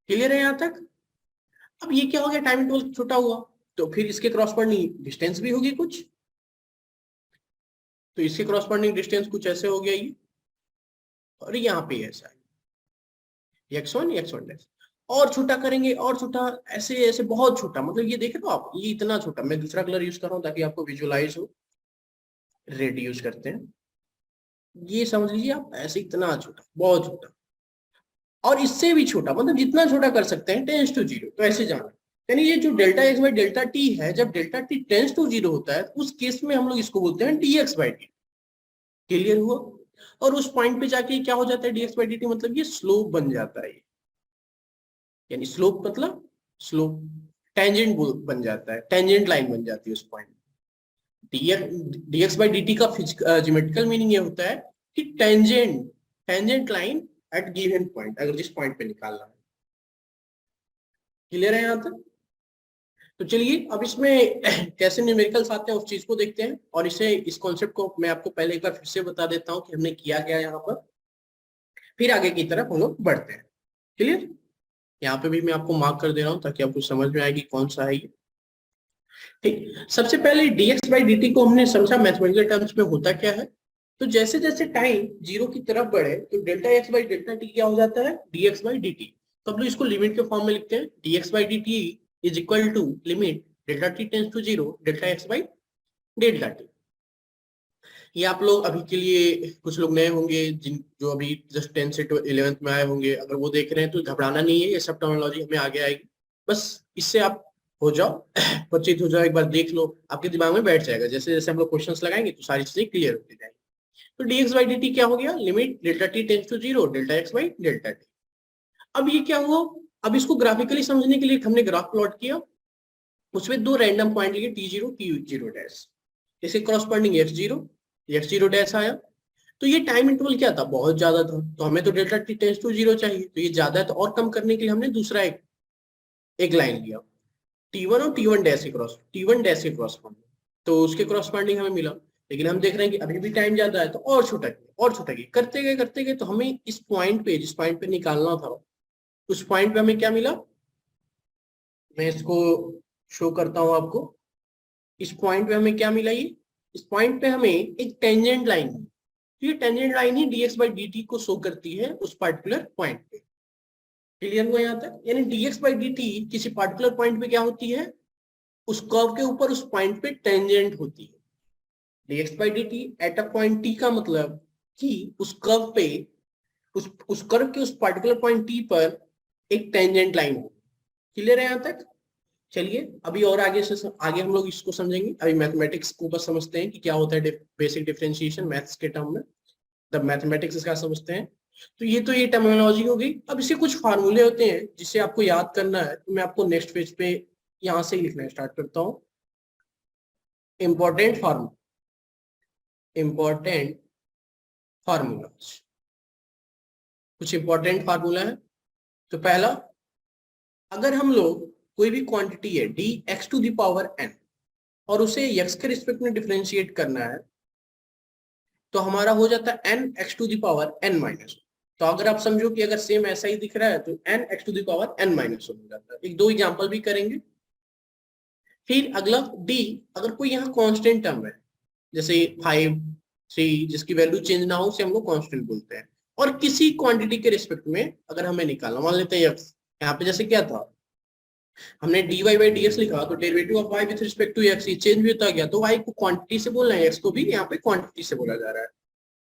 S1: क्लियर है यहाँ तक। अब ये क्या हो गया, टाइम इंटरवल छोटा हुआ तो फिर इसके क्रॉसपोंडिंग डिस्टेंस भी होगी कुछ, तो इसके क्रॉसपोंडिंग डिस्टेंस कुछ ऐसे हो गया ये, और यहाँ पे ऐसा है x1 डैश। और छोटा करेंगे और छोटा, ऐसे ऐसे बहुत छोटा, मतलब ये देख रहे हो आप, ये इतना छोटा। मैं दूसरा कलर यूज कर रहा हूँ ताकि आपको विजुअलाइज हो। रेड यूज करते हैं, ये समझ लीजिए आप, ऐसे इतना छोटा, बहुत छोटा, और इससे भी छोटा, मतलब जितना छोटा कर सकते हैं टेंस टू जीरो, तो ऐसे जाना। यानी ये जो delta x by delta t है, जब delta t tends to zero होता है उस केस में हम लोग इसको बोलते हैं dx बाई टी। क्लियर हुआ। और उस पॉइंट पे जाके क्या हो जाता है, dx बाई dt मतलब ये स्लोप बन जाता है, यानी स्लोप मतलब स्लोप, टेंजेंट बन जाता है, टेंजेंट लाइन बन जाती है उस पॉइंट। dx बाई dt का ज्योमेट्रिकल मीनिंग ये होता है कि tangent, tangent line at given point, अगर जिस पॉइंट पे निकालना है। क्लियर है यहाँ तक। तो चलिए अब इसमें कैसे न्यूमेरिकल्स आते हैं उस चीज को देखते हैं, और इस कॉन्सेप्ट को मैं आपको पहले एक बार फिर से बता देता हूँ कि हमने किया क्या यहाँ पर, फिर आगे की तरफ हम लोग बढ़ते हैं। क्लियर। यहाँ पे भी मैं आपको मार्क कर दे रहा हूँ ताकि आपको समझ में आएगी कौन सा है ये। ठीक, सबसे पहले dx बाई dt को हमने समझा मैथमेटिकल टर्म्स में होता क्या है। तो जैसे जैसे टाइम जीरो की तरफ बढ़े तो delta x by delta T क्या हो जाता है, dx बाई dt। तो हम लोग इसको लिमिट के फॉर्म में लिखते हैं, dx by dt is equal to limit delta t tends to zero delta x by delta t. ये आप लोग अभी के लिए, कुछ लोग नए होंगे जिन जो अभी जस्ट 10 से 11th में आए होंगे, अगर वो देख रहे हैं तो घबराना नहीं है, ये सब टर्मिनोलॉजी हमें आगे आएगी। बस इससे आप हो जाओ, परिचित हो जाओ, एक बार देख लो, आपके दिमाग में बैठ जाएगा। जैसे जैसे हम लोग क्वेश्चंस लगाएंगे तो सारी चीजें क्लियर होती जाएंगी। तो dx बाई dt क्या हो गया, limit delta t tends to zero delta x by delta t. अब ये क्या हुआ, अब इसको ग्राफिकली समझने के लिए हमने ग्राफ प्लॉट किया, उसमें दो रैंडम पॉइंट लिए t0 डैश, इसके क्रॉसपोंडिंग x0 डैश आया। तो ये टाइम इंटरवल क्या था, बहुत ज्यादा था, तो हमें तो delta t tends to zero चाहिए, तो ये ज्यादा है, तो और कम करने के लिए हमने दूसरा एक लाइन लिया, T1 और T1 डैश के क्रॉसपोंडिंग, तो उसके क्रॉसपोंडिंग हमें मिला। लेकिन हम देख रहे हैं कि अभी भी टाइम ज्यादा है, तो और छोटा किया और छोटा किया, करते गए तो हमें इस पॉइंट पे, जिस पॉइंट पे निकालना था, उस पॉइंट पे हमें क्या मिला, मैं इसको शो करता हूं आपको। इस पॉइंट पे हमें क्या मिला, ये इस पॉइंट पे हमें एक टेंजेंट लाइन, तो ये tangent line he dx by dt को शो करती है उस पर्टिकुलर पॉइंट पे। क्लियर हुआ यहाँ तक। यानी dx बाई dt किसी पर्टिकुलर पॉइंट पे क्या होती है, उस कर्व के ऊपर उस पॉइंट पे टेंजेंट होती है। dx by dt at a point t का मतलब कि उस कर्व पे, उस कर्व के उस पर्टिकुलर पॉइंट t पर एक टेंजेंट लाइन हो। क्लियर है यहाँ तक। चलिए अभी और आगे से आगे हम लोग इसको समझेंगे। अभी मैथमेटिक्स को बस समझते हैं कि क्या होता है बेसिक डिफरेंशिएशन मैथ्स के टर्म में, तब मैथमेटिक्स इसका समझते हैं। तो ये टर्मिनोलॉजी हो गई। अब इसके कुछ फार्मूले होते हैं जिसे आपको याद करना है, तो मैं आपको नेक्स्ट पेज पे यहाँ से ही लिखना स्टार्ट करता हूँ। इंपॉर्टेंट फार्मूलाज, कुछ इंपॉर्टेंट फार्मूला है। तो पहला, अगर हम लोग कोई भी क्वांटिटी है d x to the power n और उसे एक्स के रिस्पेक्ट में डिफरेंशिएट करना है, तो हमारा हो जाता है n x to the power n minus. तो अगर आप समझो कि अगर सेम ऐसा ही दिख रहा है तो n x to the power n minus हो जाता है। एक दो एग्जांपल भी करेंगे। फिर अगला डी, अगर कोई यहाँ कांस्टेंट टर्म है जैसे 5 3 जिसकी वैल्यू चेंज ना हो उसे हम लोग कांस्टेंट बोलते हैं, और किसी क्वांटिटी के रिस्पेक्ट में अगर हमें निकालना, मान लेते हैं एक्स, यहाँ पे जैसे क्या था, हमने dy बाई dx लिखा, तो derivative of y with respect to x ये चेंज भी होता गया, तो y को क्वांटिटी से बोलना है, x को भी यहाँ पे क्वांटिटी से बोला जा रहा है।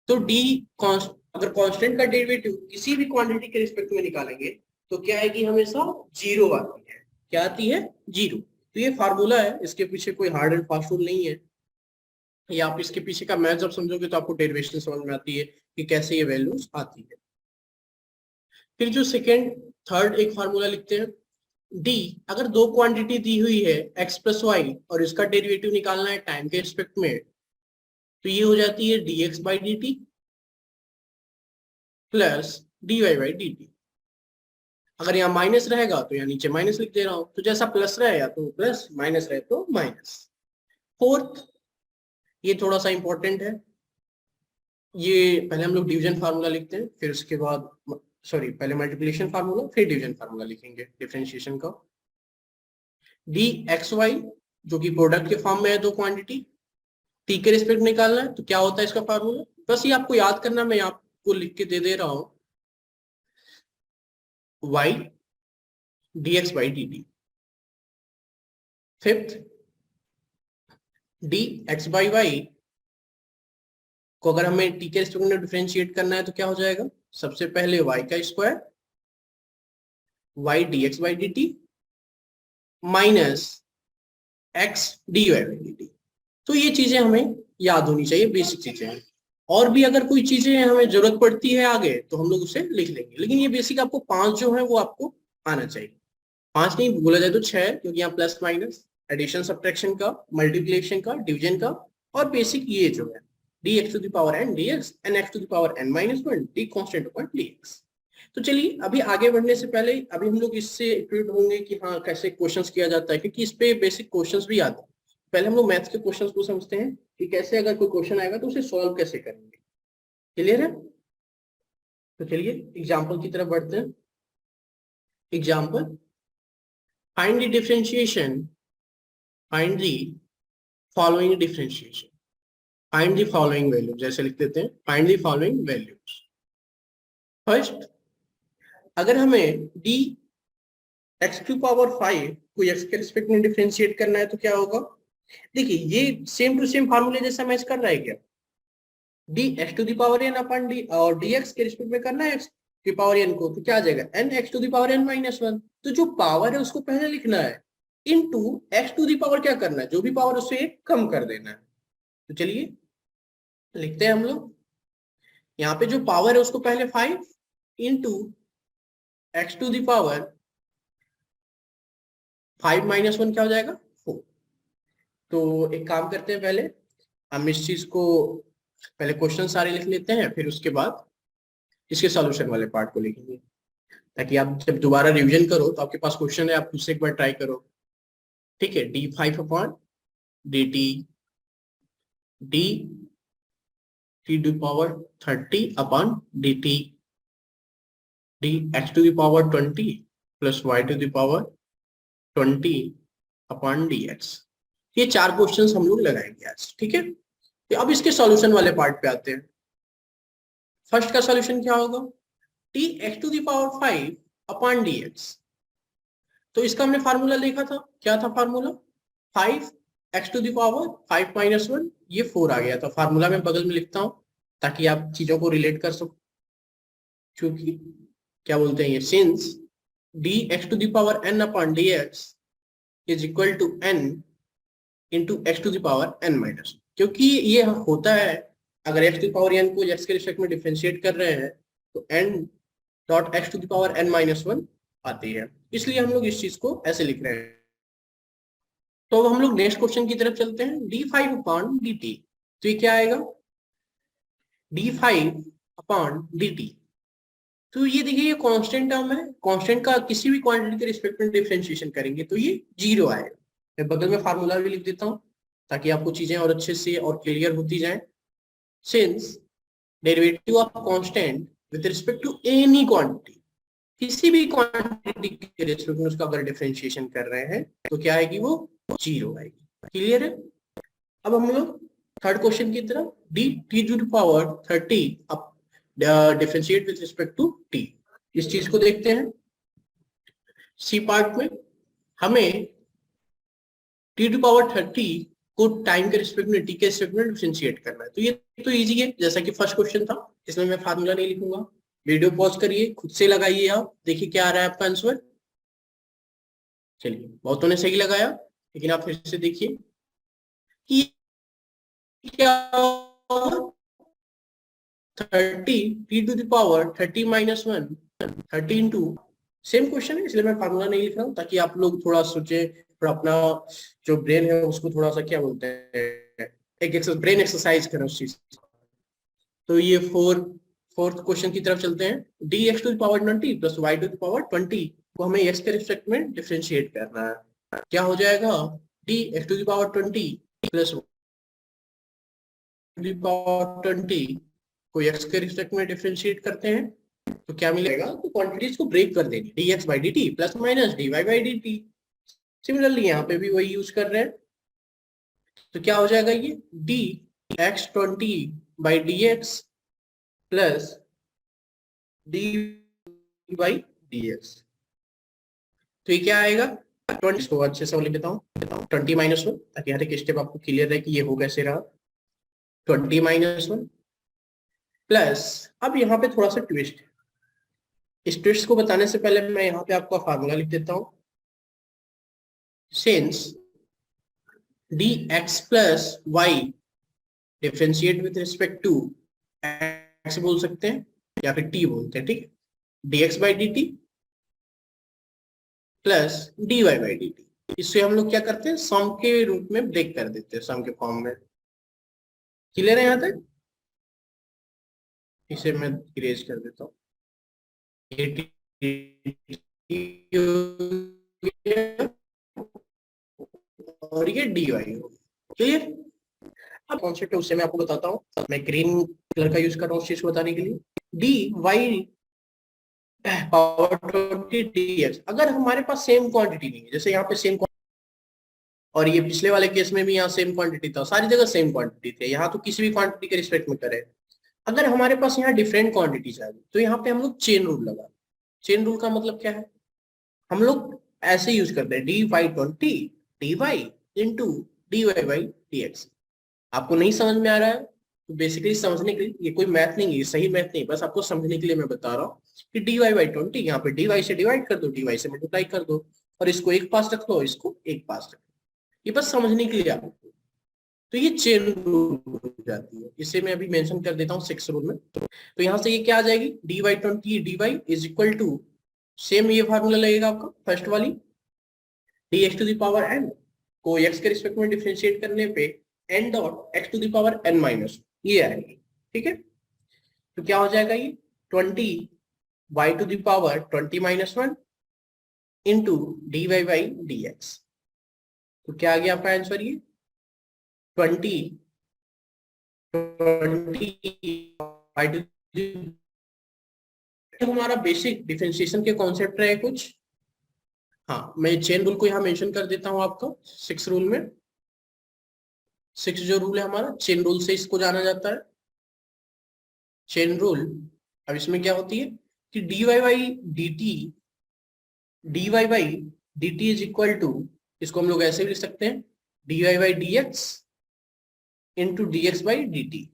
S1: तो d अगर कांस्टेंट का डेरिवेटिव किसी भी क्वांटिटी के रिस्पेक्ट में निकालेंगे तो क्या आएगी, हमेशा जीरो आती है। क्या आती है, जीरो। तो ये फार्मूला है, इसके पीछे कोई हार्ड एंड फास्ट रूल नहीं है। या आप इसके पीछे का मैथ जब समझोगे तो आपको डेरिवेशन समझ में आती है कि कैसे ये वैल्यूज आती है। फिर जो सेकेंड थर्ड एक फार्मूला लिखते हैं, डी, अगर दो क्वांटिटी दी हुई है एक्स प्लस वाई और इसका डेरिवेटिव निकालना है टाइम के रिस्पेक्ट में, तो ये हो जाती है d x by d t plus d y by d t. अगर यहाँ माइनस रहेगा तो यहाँ नीचे माइनस लिख दे रहा हूं, तो जैसा प्लस रहेगा तो प्लस, माइनस रहे तो माइनस। फोर्थ, ये थोड़ा सा इंपॉर्टेंट है, ये पहले हम लोग डिवीजन फार्मूला लिखते हैं, फिर उसके बाद सॉरी पहले मल्टीप्लिकेशन फार्मूला फिर डिवीजन फार्मूला लिखेंगे डिफरेंशिएशन का। डी एक्स वाई जो कि प्रोडक्ट के फॉर्म में है दो क्वांटिटी, टी के रिस्पेक्ट निकालना है, तो क्या होता है इसका फार्मूला, बस ये आपको याद करना, मैं आपको लिख के दे दे रहा हूं, y dx by dt। Fifth, dx by y को अगर हमें t के रिस्पेक्ट में डिफरेंशिएट करना है तो क्या हो जाएगा, सबसे पहले y का square y dx by dt minus x dy by dt। तो ये चीजें हमें याद होनी चाहिए, बेसिक चीजें हैं। और भी अगर कोई चीजें हमें जरूरत पड़ती है आगे तो हम लोग उसे लिख लेंगे, लेकिन ये बेसिक आपको 5 जो है वो आपको आना चाहिए। 5 नहीं बोला जाए तो 6, क्योंकि यहाँ प्लस माइनस, एडिशन सब्ट्रैक्शन का, मल्टीप्लिकेशन का, डिवीजन का, और बेसिक ये जो है d x to the power n d x n x to the power n minus one d constant upon d x. तो चलिए अभी आगे बढ़ने से पहले अभी हम लोग इससे इक्विप होंगे कि हाँ कैसे क्वेश्चंस किया जाता है, क्योंकि इस पे बेसिक क्वेश्चंस भी आते हैं। पहले हम लोग मैथ्स के क्वेश्चंस को समझते हैं कि कैसे अगर कोई क्वेश्चन आएगा तो उसे सॉल्व कैसे करेंगे। क्लियर है? तो चलिए एग्जाम्पल की तरफ बढ़ते हैं। Example, find the differentiation, find the following differentiation, find the following value, जैसे लिख देते हैं find the following values. First, अगर हमें डी एक्स टू पावर 5 को एक्स के रिस्पेक्ट में डिफरेंशिएट करना है तो क्या होगा, देखिए ये सेम टू सेम फार्मूले जैसा मैच कर रहा है क्या, d x to the power n upon d, और डी एक्स के रिस्पेक्ट में करना है एक्स की पावर एन को, तो क्या आ जाएगा n x to the power n minus one. तो जो पावर है उसको पहले लिखना है, into x to the power क्या करना है, जो भी पावर उससे कम कर देना है। तो चलिए लिखते हैं हम लोग, यहाँ पे जो पावर है उसको पहले 5 into x to the power 5 minus one क्या हो जाएगा 4। तो एक काम करते हैं, पहले हम इस चीज को पहले क्वेश्चन सारे लिख लेते हैं, फिर उसके बाद इसके सॉल्यूशन वाले पार्ट को लिखेंगे, ताकि आप जब दोबारा रिवीजन करो तो आपके पास क्वेश्चन है, आप खुद से एक बार ट्राई करो। ठीक है, d 5 upon d t, d t to power 30 upon d t, d x to the power 20 plus y to the power 20 upon d x. ये 4 क्वेश्चंस हम लोग लगाएंगे आज। ठीक है, तो अब इसके सॉल्यूशन वाले पार्ट पे आते हैं। फर्स्ट का सॉल्यूशन क्या होगा, t x to the power 5 upon d x. तो इसका हमने फार्मूला देखा था, क्या था formula, 5 x to the power 5 minus one, ये 4 आ गया था। फार्मूला मैं बगल में लिखता हूं ताकि आप चीजों को रिलेट कर सको, क्योंकि क्या बोलते हैं ये, since d x to the power n upon d x is equal to n into x to the power n minus, क्योंकि ये होता है अगर x to the power n को एक्स के रिस्पेक्ट में डिफरेंशिएट कर रहे हैं तो n dot x to the power n minus one आती है, इसलिए हम लोग इस चीज को ऐसे लिख रहे हैं। तो अब हम लोग नेक्स्ट क्वेश्चन की तरफ चलते हैं, डी 5 अपॉन डी टी। तो ये क्या आएगा, डी 5 अपॉन डी टी। तो ये देखिए ये कांस्टेंट टर्म है, कांस्टेंट का किसी भी क्वांटिटी के रिस्पेक्ट में डिफरेंशिएशन करेंगे तो ये 0 आएगा। मैं बगल में फार्मूला भी लिख देता हूं ताकि आपको चीजें और अच्छे से और क्लियर होती जाए। Since derivative of constant with respect to any quantity, किसी भी क्वांटिटी के रिस्पेक्ट में उसका अगर डिफरेंशिएशन कर रहे हैं तो क्या आएगी, वो 0 आएगी। क्लियर है? अब हम लोग थर्ड क्वेश्चन की तरफ, d t to the power 30 अब differentiate with respect to t, इस चीज को देखते हैं। सी पार्ट में हमें टी टू पावर 30 को टाइम के रिस्पेक्ट में टी के रिस्पेक्ट में डिफरेंशिएट करना है। तो ये तो इजी है, जैसा कि फर्स्ट क्वेश्चन था, इसमें मैं फार्मूला नहीं लिखूंगा। वीडियो पॉज करिए, खुद से लगाइए, आप देखिए क्या आ रहा है आपका आंसर। चलिए बहुतों ने सही लगाया, लेकिन आप फिर से देखिए कि क्या 30 t⁻30 30 इंटू सेम क्वेश्चन है, इसलिए मैं फार्मूला नहीं लिख रहा हूँ ताकि आप लोग थोड़ा सोचे, थोड़ा अपना जो ब्रेन है उसको थोड़ा सा क्या बोलते हैं, एक ब्रेन एक्सरसाइज करें उस चीज। तो ये फोर्थ क्वेश्चन की तरफ चलते हैं। dx⁻20 प्लस y⁻20 को हमें x के रिस्पेक्ट में डिफरेंशिएट करना है। क्या हो जाएगा, dx⁻20 प्लस y⁻20 को x के रिस्पेक्ट में डिफरेंशिएट करते हैं तो क्या मिलेगा, तो क्वांटिटीज को ब्रेक कर देंगे, dx/dt plus minus dy/dt। Similarly यहाँ पे भी वही यूज कर रहे हैं, तो क्या हो जाएगा ये dx20/dx प्लस dy/dx। तो ये क्या आएगा, 20 को अच्छे से लिख देता हूँ, 20 - 1 ताकि हर एक स्टेप आपको क्लियर रहे कि ये हो कैसे रहा। 20 - 1 प्लस, अब यहाँ पे थोड़ा सा ट्विस्ट है, इस ट्विस्ट को बताने से पहले मैं यहाँ पे आपका फार्मूला लिख देता हूँ। Since dx plus y differentiate with respect to x बोल सकते हैं या फिर t बोलते हैं, ठीक है, dx/dt प्लस dy/dt। इससे हम लोग क्या करते हैं, सम के रूप में ब्रेक कर देते हैं, सम के फॉर्म में। क्लियर है यहाँ तक? इसे मैं इरेज कर देता हूँ, और ये dy हो। क्लियर? अब कॉन्सेप्ट है उससे मैं आपको बताता हूँ, मैं ग्रीन कलर का यूज कर रहा हूँ उस चीज को बताने के लिए। dy⁻20 अगर हमारे पास सेम क्वांटिटी नहीं है, जैसे यहाँ पे सेम, और ये पिछले वाले केस में भी यहाँ सेम क्वांटिटी था, सारी जगह सेम क्वांटिटी थी, यहाँ तो किसी भी क्वांटिटी के रिस्पेक्ट में करे। अगर हमारे पास यहाँ डिफरेंट क्वांटिटीज आ गई तो यहाँ पे हम लोग चेन रूल लगा। चेन रूल का मतलब क्या है, हम लोग ऐसे यूज करते हैं dy/20 dy इंटू dy/dx। आपको नहीं समझ में आ रहा है तो बेसिकली समझने के लिए, ये कोई मैथ नहीं है, सही मैथ नहीं, बस आपको समझने के लिए मैं बता रहा हूँ कि dy/20 यहाँ पे dy से डिवाइड कर दो, dy से मल्टीप्लाई कर दो, और इसको एक पास रख लो, इसको एक पास रख लो, ये बस समझने के लिए आपको। तो ये चेन रूल हो जाती है, इसे मैं अभी मेंशन कर देता हूँ 6 रूल में। तो यहाँ से ये क्या आ जाएगी, dy/20 dy is equal to, same ये फार्मूला लगेगा आपका फर्स्ट वाली, dx⁻n को x के रिस्पेक्ट में डिफरेंशिएट करने पे n.x⁻n-, ये आएगी, ठीक है। तो क्या हो जाएगा ये 20y⁻20 - 1 इंटू dy/dx। तो क्या आ गया आपका आंसर, ये 20 हमारा बेसिक डिफरेंशिएशन के कॉन्सेप्ट रहे कुछ। हाँ, मैं चेन रूल को यहाँ मेंशन कर देता हूँ आपको 6 रूल में। 6 जो रूल है हमारा, चेन रूल से इसको जाना जाता है, चेन रूल। अब इसमें क्या होती है कि dy/dt इज इक्वल टू, इसको हम लोग ऐसे भी लिख सकते हैं dy/dx इंटू dx/dt।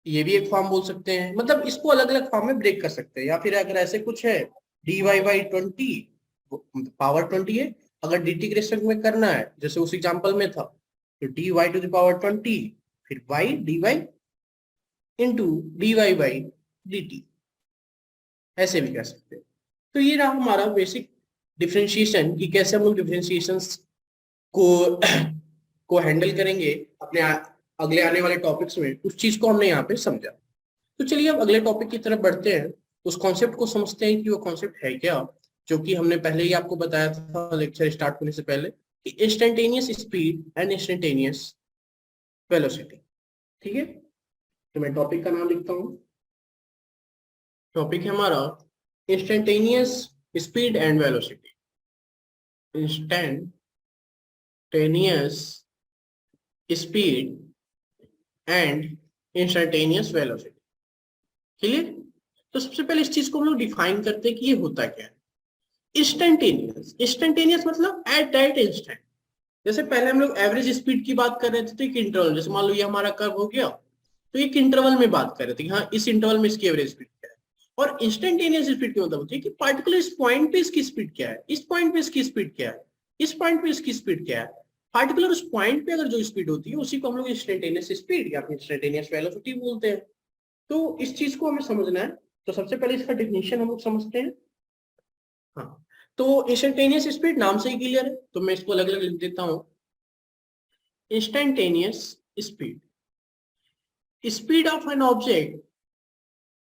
S1: ये भी एक फॉर्म बोल सकते हैं, मतलब इसको अलग अलग फॉर्म में ब्रेक कर सकते हैं। या फिर अगर ऐसे कुछ है dy/20 पावर 20 है, अगर dt के रिस्पेक्ट में करना है जैसे उस एग्जांपल में था, तो dy⁻20 फिर y dy इंटू dy/dt, ऐसे भी कर सकते हैं। तो ये रहा हमारा बेसिक डिफरेंशिएशन कि कैसे हम लोग डिफरेंशिएशंस को को हैंडल करेंगे अपने अगले आने वाले टॉपिक्स में, उस चीज को हमने यहाँ पे समझा। तो चलिए अब अगले टॉपिक की तरफ बढ़ते हैं, उस कॉन्सेप्ट को समझते हैं कि वो कॉन्सेप्ट है क्या, जो कि हमने पहले ही आपको बताया था लेक्चर स्टार्ट होने से पहले, कि instantaneous speed and instantaneous velocity. ठीक है, तो मैं टॉपिक का नाम लिखता हूँ। टॉपिक है हमारा instantaneous speed and velocity. Instantaneous speed and instantaneous velocity. Clear? तो सबसे पहले इस चीज को हम लोग डिफाइन करते हैं कि ये होता क्या है। इंस्टेंटेनियस मतलब एट दैट इंस्टेंट। जैसे पहले हम लोग एवरेज स्पीड की बात कर रहे थे तो एक इंटरवल, जैसे मान लो ये हमारा कर्व हो गया, तो एक इंटरवल में बात कर रहे थे कि हाँ इस इंटरवल में इसकी एवरेज स्पीड क्या है। और इंस्टेंटेनियस स्पीड का मतलब होती है कि पार्टिकुलर इस पॉइंट पे इसकी स्पीड क्या है, इस पॉइंट पे इसकी स्पीड क्या है, इस पॉइंट पे इसकी स्पीड क्या है, पार्टिकुलर उस पॉइंट पे अगर जो स्पीड होती है उसी को हम लोग इंस्टेंटेनियस स्पीड या फिर इंस्टेंटेनियस वेलोसिटी बोलते हैं। तो इस चीज को हमें समझना है, तो सबसे पहले इसका डेफिनेशन हम लोग समझते हैं। हाँ, तो इंस्टेंटेनियस स्पीड नाम से ही क्लियर है, तो मैं इसको अलग अलग लिख देता हूँ। Instantaneous speed, speed of an object,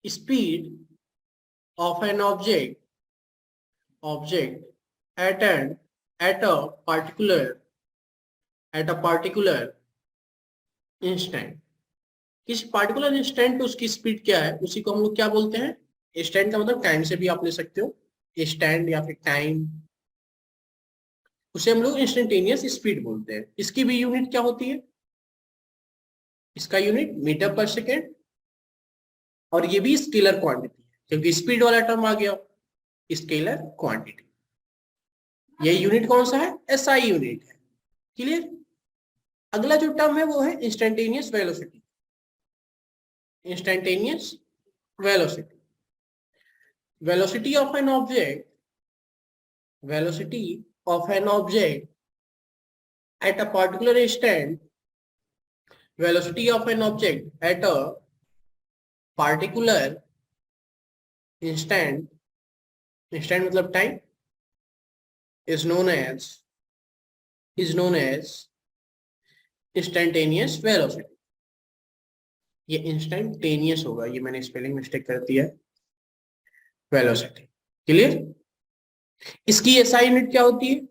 S1: speed of an object at an at a particular instant, किसी पार्टिकुलर इंस्टेंट पे उसकी स्पीड क्या है उसी को हम लोग क्या बोलते हैं, इंस्टेंट का मतलब टाइम से भी आप ले सकते हो, इंस्टेंट या फिर टाइम, उसे हम लोग इंस्टेंटेनियस स्पीड बोलते हैं। इसकी भी यूनिट क्या होती है, इसका यूनिट मीटर पर सेकेंड, और ये भी स्केलर क्वांटिटी है क्योंकि स्पीड वाला टर्म आ गया, स्केलर क्वांटिटी। ये यूनिट कौन सा है, एसआई यूनिट है। क्लियर। अगला जो टर्म है वो है instantaneous velocity, instantaneous velocity, velocity of an object, velocity of an object at a particular instant, velocity of an object at a particular instant, instant मतलब time, is known as instantaneous velocity। ये instantaneous होगा, ये मैंने spelling mistake कर दिया, velocity. Clear. इसकी SI unit क्या होती है,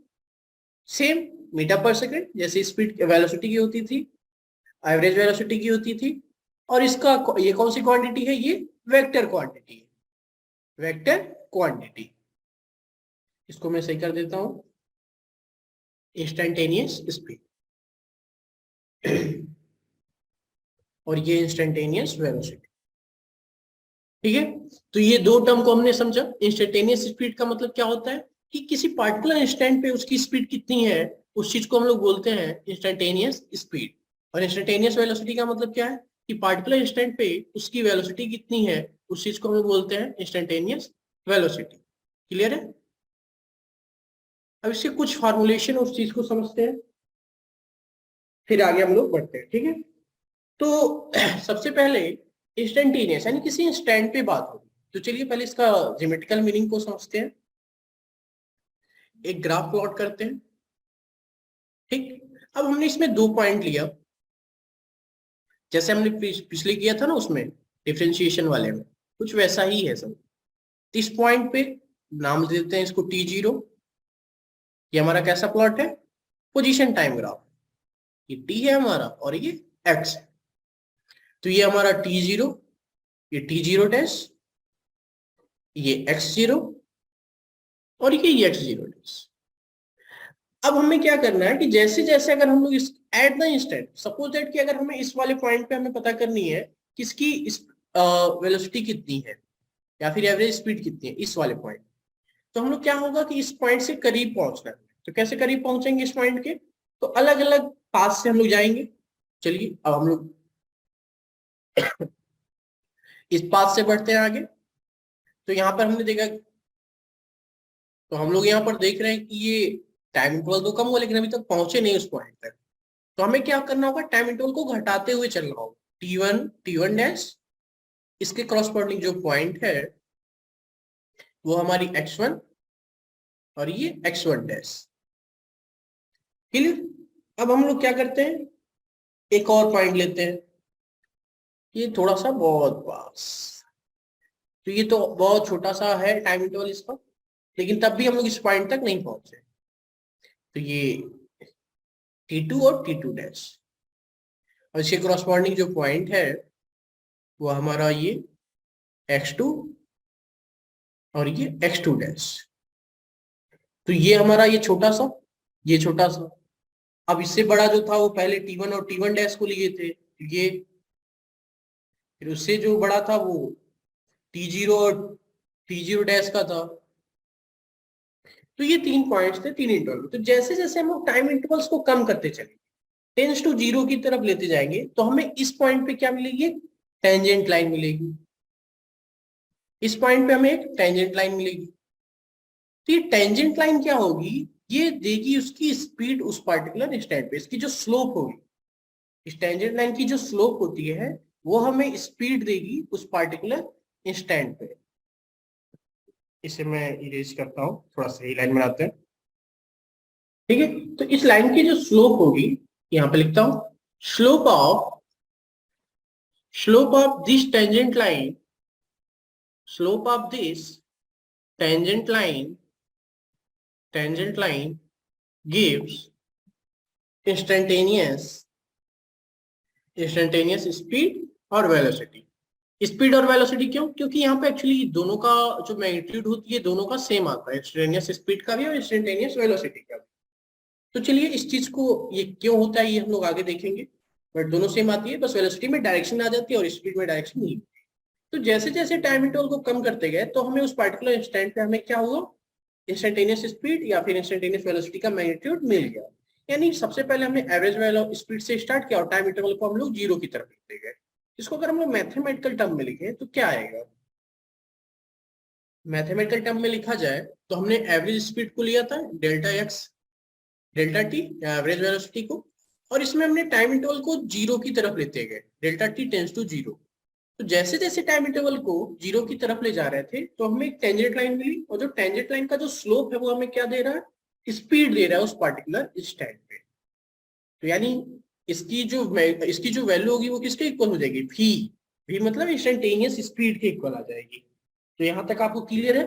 S1: सेम मीटर पर सेकेंड, जैसे स्पीड वेलोसिटी की होती थी, एवरेज वेलोसिटी की होती थी। और इसका ये कौन सी क्वांटिटी है, ये वेक्टर क्वांटिटी है, वेक्टर क्वांटिटी। इसको मैं सही कर देता हूं, इंस्टेंटेनियस स्पीड और ये इंस्टेंटेनियस वेलोसिटी। ठीक है, तो ये दो टर्म को हमने समझा। इंस्टेंटेनियस स्पीड का मतलब क्या होता है कि किसी पार्टिकुलर इंस्टेंट पे उसकी स्पीड कितनी है, उस चीज को हम लोग बोलते हैं इंस्टेंटेनियस स्पीड। और इंस्टेंटेनियस वेलोसिटी का मतलब क्या है कि पार्टिकुलर इंस्टेंट पे उसकी वेलोसिटी कितनी है, उस चीज को हम लोग बोलते हैं इंस्टेंटेनियस वेलोसिटी। क्लियर है। अब इसके कुछ फॉर्मुलेशन उस चीज को समझते हैं, फिर आगे हम लोग बढ़ते हैं। ठीक है, तो सबसे पहले इंस्टेंटेनियस यानी किसी इंस्टेंट पे बात होगी, तो चलिए पहले इसका ज्योमेट्रिकल मीनिंग को समझते हैं। एक ग्राफ प्लॉट करते हैं। ठीक, अब हमने इसमें 2 पॉइंट लिया, जैसे हमने पिछले किया था ना उसमें डिफरेंशिएशन वाले में, कुछ वैसा ही है सब। इस पॉइंट पे नाम देते हैं इसको T0। ये हमारा कैसा प्लॉट है, पोजीशन टाइम ग्राफ। ये T है हमारा और ये X है, तो ये हमारा T0, ये T0 डैश, ये X0 और ये X0 डैश। अब हमें क्या करना है कि जैसे जैसे अगर हम लोग इस at the instant, suppose that कि अगर हमें इस वाले पॉइंट पे हमें पता करनी है किसकी इस वेलोसिटी कितनी है या फिर एवरेज स्पीड कितनी है इस वाले पॉइंट, तो हम लोग क्या होगा कि इस पॉइंट से करीब पहुंचना है। तो कैसे करीब पहुंचेंगे इस पॉइंट के, तो अलग अलग पाथ से हम लोग जाएंगे। चलिए अब हम लोग इस पाथ से बढ़ते हैं आगे। तो यहाँ पर हमने देखा, तो हम लोग यहाँ पर देख रहे हैं कि ये टाइम इंटरवल तो कम हुआ लेकिन अभी तक पहुंचे नहीं उस पॉइंट तक। तो हमें क्या करना होगा, टाइम इंटरवल को घटाते हुए चलना होगा। T1 डैश, इसके क्रॉसपोंडिंग जो पॉइंट है वो हमारी X1 और ये X1 डैश। क्लियर। अब हम लोग क्या करते हैं, एक और पॉइंट लेते हैं, ये थोड़ा सा बहुत पास, तो ये तो बहुत छोटा सा है टाइम इंटरवल इसका, लेकिन तब भी हम लोग इस पॉइंट तक नहीं पहुंचे। तो ये T2 और T2 डैश, और इसके क्रॉसपोंडिंग जो पॉइंट है वो हमारा ये X2 और ये X2 डैश। तो ये हमारा ये छोटा सा, ये छोटा सा। अब इससे बड़ा जो था वो पहले T1 और T1 डैश को लिए थे, ये फिर उससे जो बड़ा था वो T0 और T0 डैश का था। तो ये 3 पॉइंट्स थे, 3 इंटरवल। तो जैसे जैसे हम लोग टाइम इंटरवल्स को कम करते चले, टेंस टू 0 की तरफ लेते जाएंगे, तो हमें इस पॉइंट पे क्या मिलेगी, टेंजेंट लाइन मिलेगी। इस पॉइंट पे हमें एक टेंजेंट लाइन मिलेगी। तो ये टेंजेंट लाइन क्या होगी, ये देगी उसकी स्पीड उस पार्टिकुलर इंस्टेंट पे। इसकी जो स्लोप होगी, इस टेंजेंट लाइन की जो स्लोप होती है वो हमें स्पीड देगी उस पार्टिकुलर इंस्टेंट पे। इसे मैं इरेज करता हूँ, थोड़ा सही लाइन बनाते हैं। ठीक है, तो इस लाइन की जो स्लोप होगी, यहाँ पे लिखता हूं, slope of this tangent line, slope of this tangent line gives instantaneous speed और वेलोसिटी। स्पीड और वेलोसिटी क्यों? क्योंकि यहाँ पे एक्चुअली दोनों का जो मैग्नीट्यूड होती है दोनों का सेम आता है, इंस्टेंटेनियस स्पीड का भी और इंस्टेंटेनियस वेलोसिटी का भी। तो चलिए इस चीज को, ये क्यों होता है ये हम लोग आगे देखेंगे, बट दोनों सेम आती है, बस वेलोसिटी में डायरेक्शन आ जाती है और स्पीड में डायरेक्शन नहीं। तो जैसे जैसे टाइम इंटरवल को कम करते गए तो हमें उस पार्टिकुलर इंस्टेंट पे हमें क्या हुआ, इंस्टेंटेनियस स्पीड या फिर इंस्टेंटेनियस वेलोसिटी का मैग्नीट्यूड मिल गया। यानी सबसे पहले हमने एवरेज वैल्यू स्पीड से स्टार्ट किया और टाइम इंटरवल को हम लोग जीरो की तरफ लेते गए। इसको अगर हम लोग मैथमेटिकल टर्म में लिखें तो क्या आएगा, मैथमेटिकल टर्म में लिखा जाए तो हमने एवरेज स्पीड को लिया था डेल्टा एक्स डेल्टा टी या एवरेज वेलोसिटी को, और इसमें हमने टाइम इंटरवल को जीरो की तरफ लेते गए, delta t tends to zero. तो जैसे जैसे टाइम इंटरवल को जीरो की तरफ ले जा रहे थे तो हमें एक टेंजेंट लाइन मिली, और जो टेंजेंट लाइन का जो स्लोप है वो हमें क्या दे रहा है, स्पीड दे रहा है उस पार्टिकुलर इंस्टेंट पे। तो यानी इसकी जो वैल्यू होगी वो किसके इक्वल हो जाएगी, वी मतलब इंस्टेंटेनियस स्पीड के इक्वल आ जाएगी। तो यहां तक आपको क्लियर है?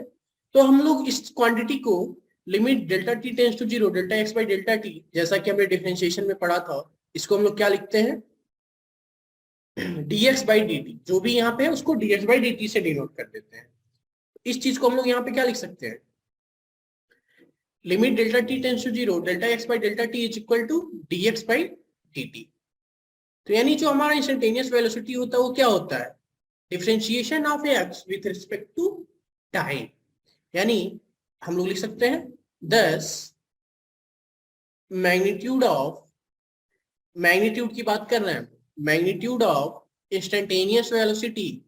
S1: तो हम लोग इस क्वांटिटी को limit delta t tends to zero delta x by delta t, जैसा कि हमने डिफरेंशिएशन में पढ़ा था, इसको हम लोग क्या लिखते हैं, dx बाई dt, जो भी यहाँ पे है उसको dx बाई dt से डिनोट कर देते हैं। इस चीज को हम लोग यहाँ पे क्या लिख सकते हैं, limit delta t tends to zero delta x by delta t is equal to dx by dt। तो यानी जो हमारा इंस्टेंटेनियस वेलोसिटी होता है वो क्या होता है, differentiation of x with respect to time. यानी हम लोग लिख सकते हैं दस मैग्नीट्यूड की बात कर रहे हैं, magnitude of instantaneous velocity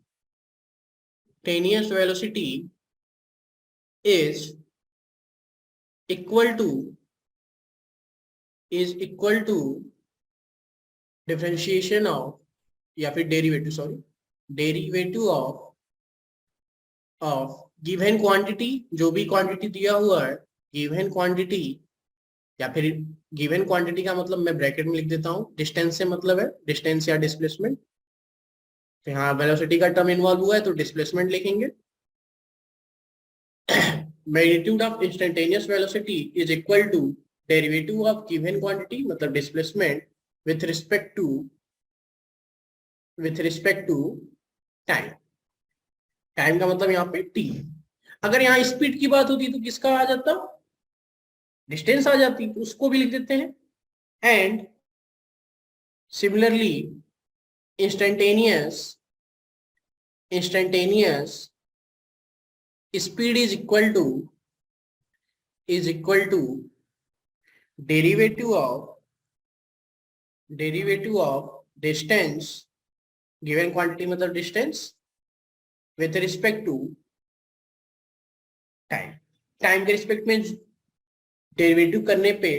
S1: is equal to differentiation of या फिर डेरिवेटिव ऑफ गिवन क्वांटिटी, जो भी क्वांटिटी दिया हुआ है गिवन क्वांटिटी, या फिर गिवन क्वांटिटी का मतलब मैं ब्रैकेट में लिख देता हूं, डिस्टेंस से मतलब है डिस्टेंस या डिस्प्लेसमेंट। तो यहाँ वेलोसिटी का टर्म इन्वॉल्व हुआ है तो डिस्प्लेसमेंट लिखेंगे। Magnitude of instantaneous velocity is equal to derivative of given quantity मतलब displacement with respect to time. Time का मतलब यहाँ पे t। अगर यहाँ स्पीड की बात होती तो किसका आ जाता, डिस्टेंस आ जाती, तो उसको भी लिख देते हैं। And similarly instantaneous speed is equal to derivative of distance, given quantity मतलब distance, with respect to time. Time के रिस्पेक्ट में डेरिवेटिव करने पे,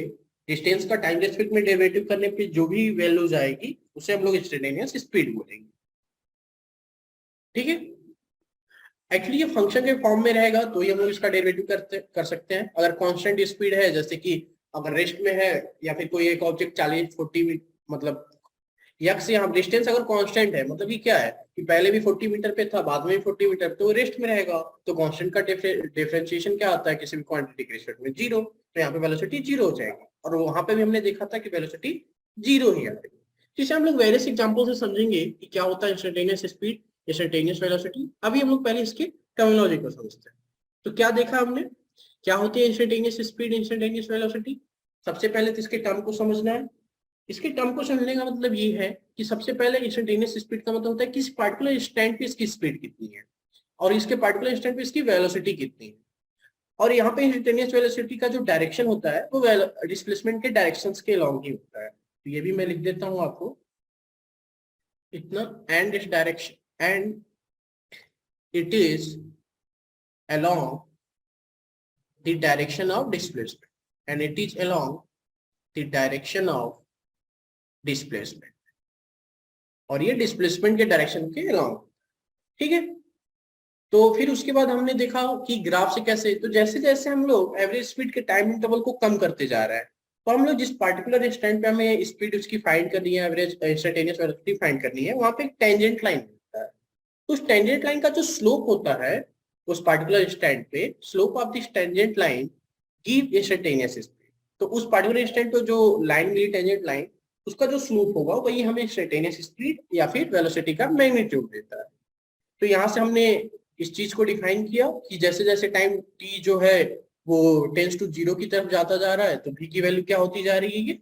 S1: डिस्टेंस का टाइम के रिस्पेक्ट में डेरिवेटिव करने पे जो भी वैल्यूज आएगी उसे हम लोग इंस्टेंटेनियस स्पीड बोलेंगे। ठीक है, एक्चुअली ये फंक्शन के फॉर्म में रहेगा तो ये हम लोग इसका डेरिवेटिव कर सकते हैं। अगर कांस्टेंट स्पीड है, जैसे कि अगर रेस्ट में है या फिर कोई एक ऑब्जेक्ट 40-40 मतलब यक्स, यहाँ डिस्टेंस अगर कांस्टेंट है मतलब कि क्या है कि पहले भी 40 मीटर पे था बाद में भी 40 मीटर, तो रेस्ट में रहेगा। तो कांस्टेंट का डिफरेंशिएशन क्या आता है किसी भी क्वांटिटी के रिस्पेक्ट में, जीरो। तो यहाँ पे वेलोसिटी जीरो हो जाएगी, और वहां पे भी हमने देखा था कि वेलोसिटी जीरो ही आएगी। जिसे हम लोग वेरियस एग्जांपल से समझेंगे कि क्या होता है इंस्टेंटेनियस स्पीड, इंस्टेंटेनियस वेलोसिटी। अभी हम लोग पहले इसके टर्मिनोलॉजी को समझते हैं। तो क्या देखा हमने, क्या होती है इंस्टेंटेनियस स्पीड, इंस्टेंटेनियस वेलोसिटी। सबसे पहले तो इसके टर्म को समझना है। इसके टर्म को समझने का मतलब ये है कि सबसे पहले इंस्टेंटेनियस स्पीड का मतलब होता है कि इस पार्टिकुलर इंस्टेंट पे इसकी स्पीड कितनी है और इसके पार्टिकुलर इंस्टेंट पे इसकी वेलोसिटी कितनी है। और यहाँ पे इंस्टेंटेनियस वेलोसिटी का जो डायरेक्शन होता है वो डिस्प्लेसमेंट के डायरेक्शंस के अलॉन्ग ही होता है। तो ये भी मैं लिख देता हूँ आपको इतना, एंड इस direction and it is along the direction of displacement। and it is along the direction of displacement, और ये डिस्प्लेसमेंट के डायरेक्शन के along, ठीक है। तो फिर उसके बाद हमने देखा कि ग्राफ से कैसे, तो जैसे जैसे हम लोग एवरेज स्पीड के टाइम इंटरवल को कम करते जा रहा है, तो हम लोग जिस पार्टिकुलर इंस्टेंट पे हमें स्पीड उसकी फाइंड करनी है, एवरेज इंस्टेंटेनियस वेलोसिटी फाइंड करनी है, वहां पे एक टेंजेंट लाइन होता है। तो उस टेंजेंट लाइन का जो स्लोप होता है उस पार्टिकुलर इंस्टेंट पे, slope of this tangent line give instantaneous speed. तो उस पार्टिकुलर इंस्टेंट पे जो लाइन मिली टेंजेंट लाइन, उसका जो स्लोप होगा वही हमें इंस्टेंटेनियस स्पीड या फिर वेलोसिटी का मैग्नीट्यूड देता है। तो यहाँ से हमने इस चीज को डिफाइन किया कि जैसे जैसे टाइम टी जो है वो टेंस टू जीरो की तरफ जाता जा रहा है, तो v की वैल्यू क्या होती जा रही है,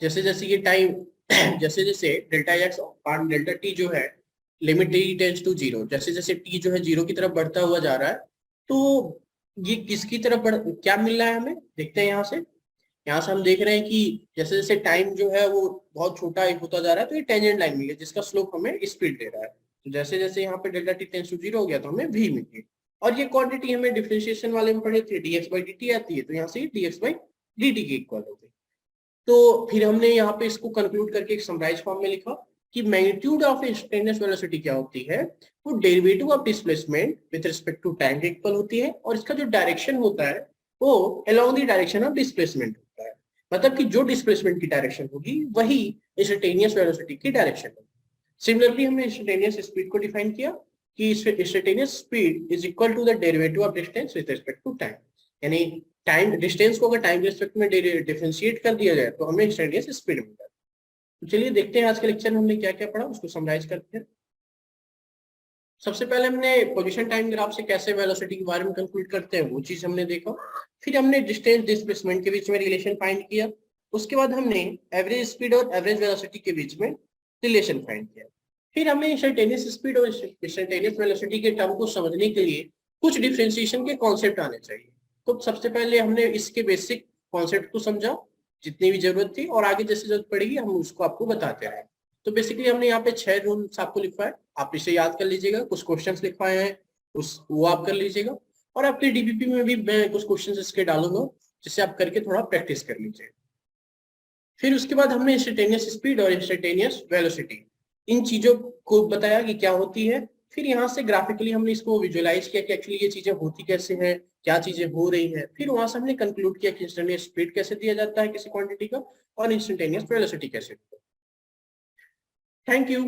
S1: जैसे जैसे ये टाइम जैसे जैसे डेल्टा एक्स और डेल्टा टी जो है limit t tends to zero, जैसे जैसे टी जो है जीरो की तरफ बढ़ता हुआ जा रहा है, तो ये किसकी तरफ बढ़, क्या मिल रहा है हमें, देखते हैं यहाँ से। यहाँ से हम देख रहे हैं कि जैसे जैसे टाइम जो है वो बहुत छोटा होता जा रहा है, तो ये टेंजेंट लाइन मिली है जिसका स्लोप हमें स्पीड दे रहा है। तो जैसे जैसे यहाँ पे delta t tends to zero हो गया तो हमें v मिल गई, और ये क्वांटिटी हमें डिफरेंशिएशन वाले में पढ़े थे dx by dt आती है, तो यहाँ से dx by dt की इक्वल हो गई। तो फिर हमने यहाँ पे इसको कंक्लूड करके एक समराइज फॉर्म में लिखा कि मैग्नीट्यूड ऑफ इंस्टेंटेनियस वेलोसिटी क्या होती है, वो derivative of displacement with respect to time के इक्वल होती है, और इसका जो डायरेक्शन होता है वो along the direction of displacement होता है। मतलब कि जो डिस्प्लेसमेंट की डायरेक्शन होगी वही इंस्टेंटेनियस वेलोसिटी की डायरेक्शन होगी। सिमिलरली हमने इंस्टेंटेनियस स्पीड को डिफाइन किया कि instantaneous speed is equal to the derivative of distance with respect to time, यानी टाइम डिस्टेंस को अगर टाइम के रिस्पेक्ट में डिफरेंशिएट कर दिया जाए तो हमें इंस्टेंटेनियस स्पीड मिलता है। तो चलिए देखते हैं आज के लेक्चर में हमने क्या क्या पढ़ा, उसको समराइज करते हैं। सबसे पहले हमने पोजीशन टाइम ग्राफ से कैसे वेलोसिटी के बारे में कंक्लूड करते हैं वो चीज हमने देखा। फिर हमने डिस्टेंस डिस्प्लेसमेंट के बीच में रिलेशन फाइंड किया। उसके बाद हमने एवरेज स्पीड और एवरेज वेलोसिटी के बीच में रिलेशन फाइंड किया। फिर हमें इंस्टेंटेनियस स्पीड और इंस्टेंटेनियस वेलोसिटी के टर्म को समझने के लिए कुछ डिफरेंशिएशन के कॉन्सेप्ट आने चाहिए। तो सबसे पहले हमने इसके बेसिक कॉन्सेप्ट को समझा जितनी भी जरूरत थी, और आगे जैसे जरूरत पड़ेगी हम उसको आपको बताते रहे। तो बेसिकली हमने यहाँ पे 6 रूल्स आपको लिखवाए, आप इसे याद कर लीजिएगा। कुछ क्वेश्चंस लिखवाए हैं उस वो आप कर लीजिएगा, और आपके डीपीपी में भी मैं कुछ क्वेश्चंस इसके डालूंगा जिससे आप करके थोड़ा प्रैक्टिस कर लीजिए। फिर उसके बाद हमने इंस्टेंटेनियस स्पीड और इंस्टेंटेनियस वेलोसिटी इन चीजों को बताया कि क्या होती है। फिर यहाँ से ग्राफिकली हमने इसको विजुअलाइज किया कि एक्चुअली ये चीजें होती कैसे हैं, क्या चीजें हो रही हैं। फिर वहां से हमने कंक्लूड किया कि इंस्टेंटेनियस स्पीड कैसे दिया जाता है किसी क्वांटिटी का, और इंस्टेंटेनियस वेलोसिटी कैसे। Thank you.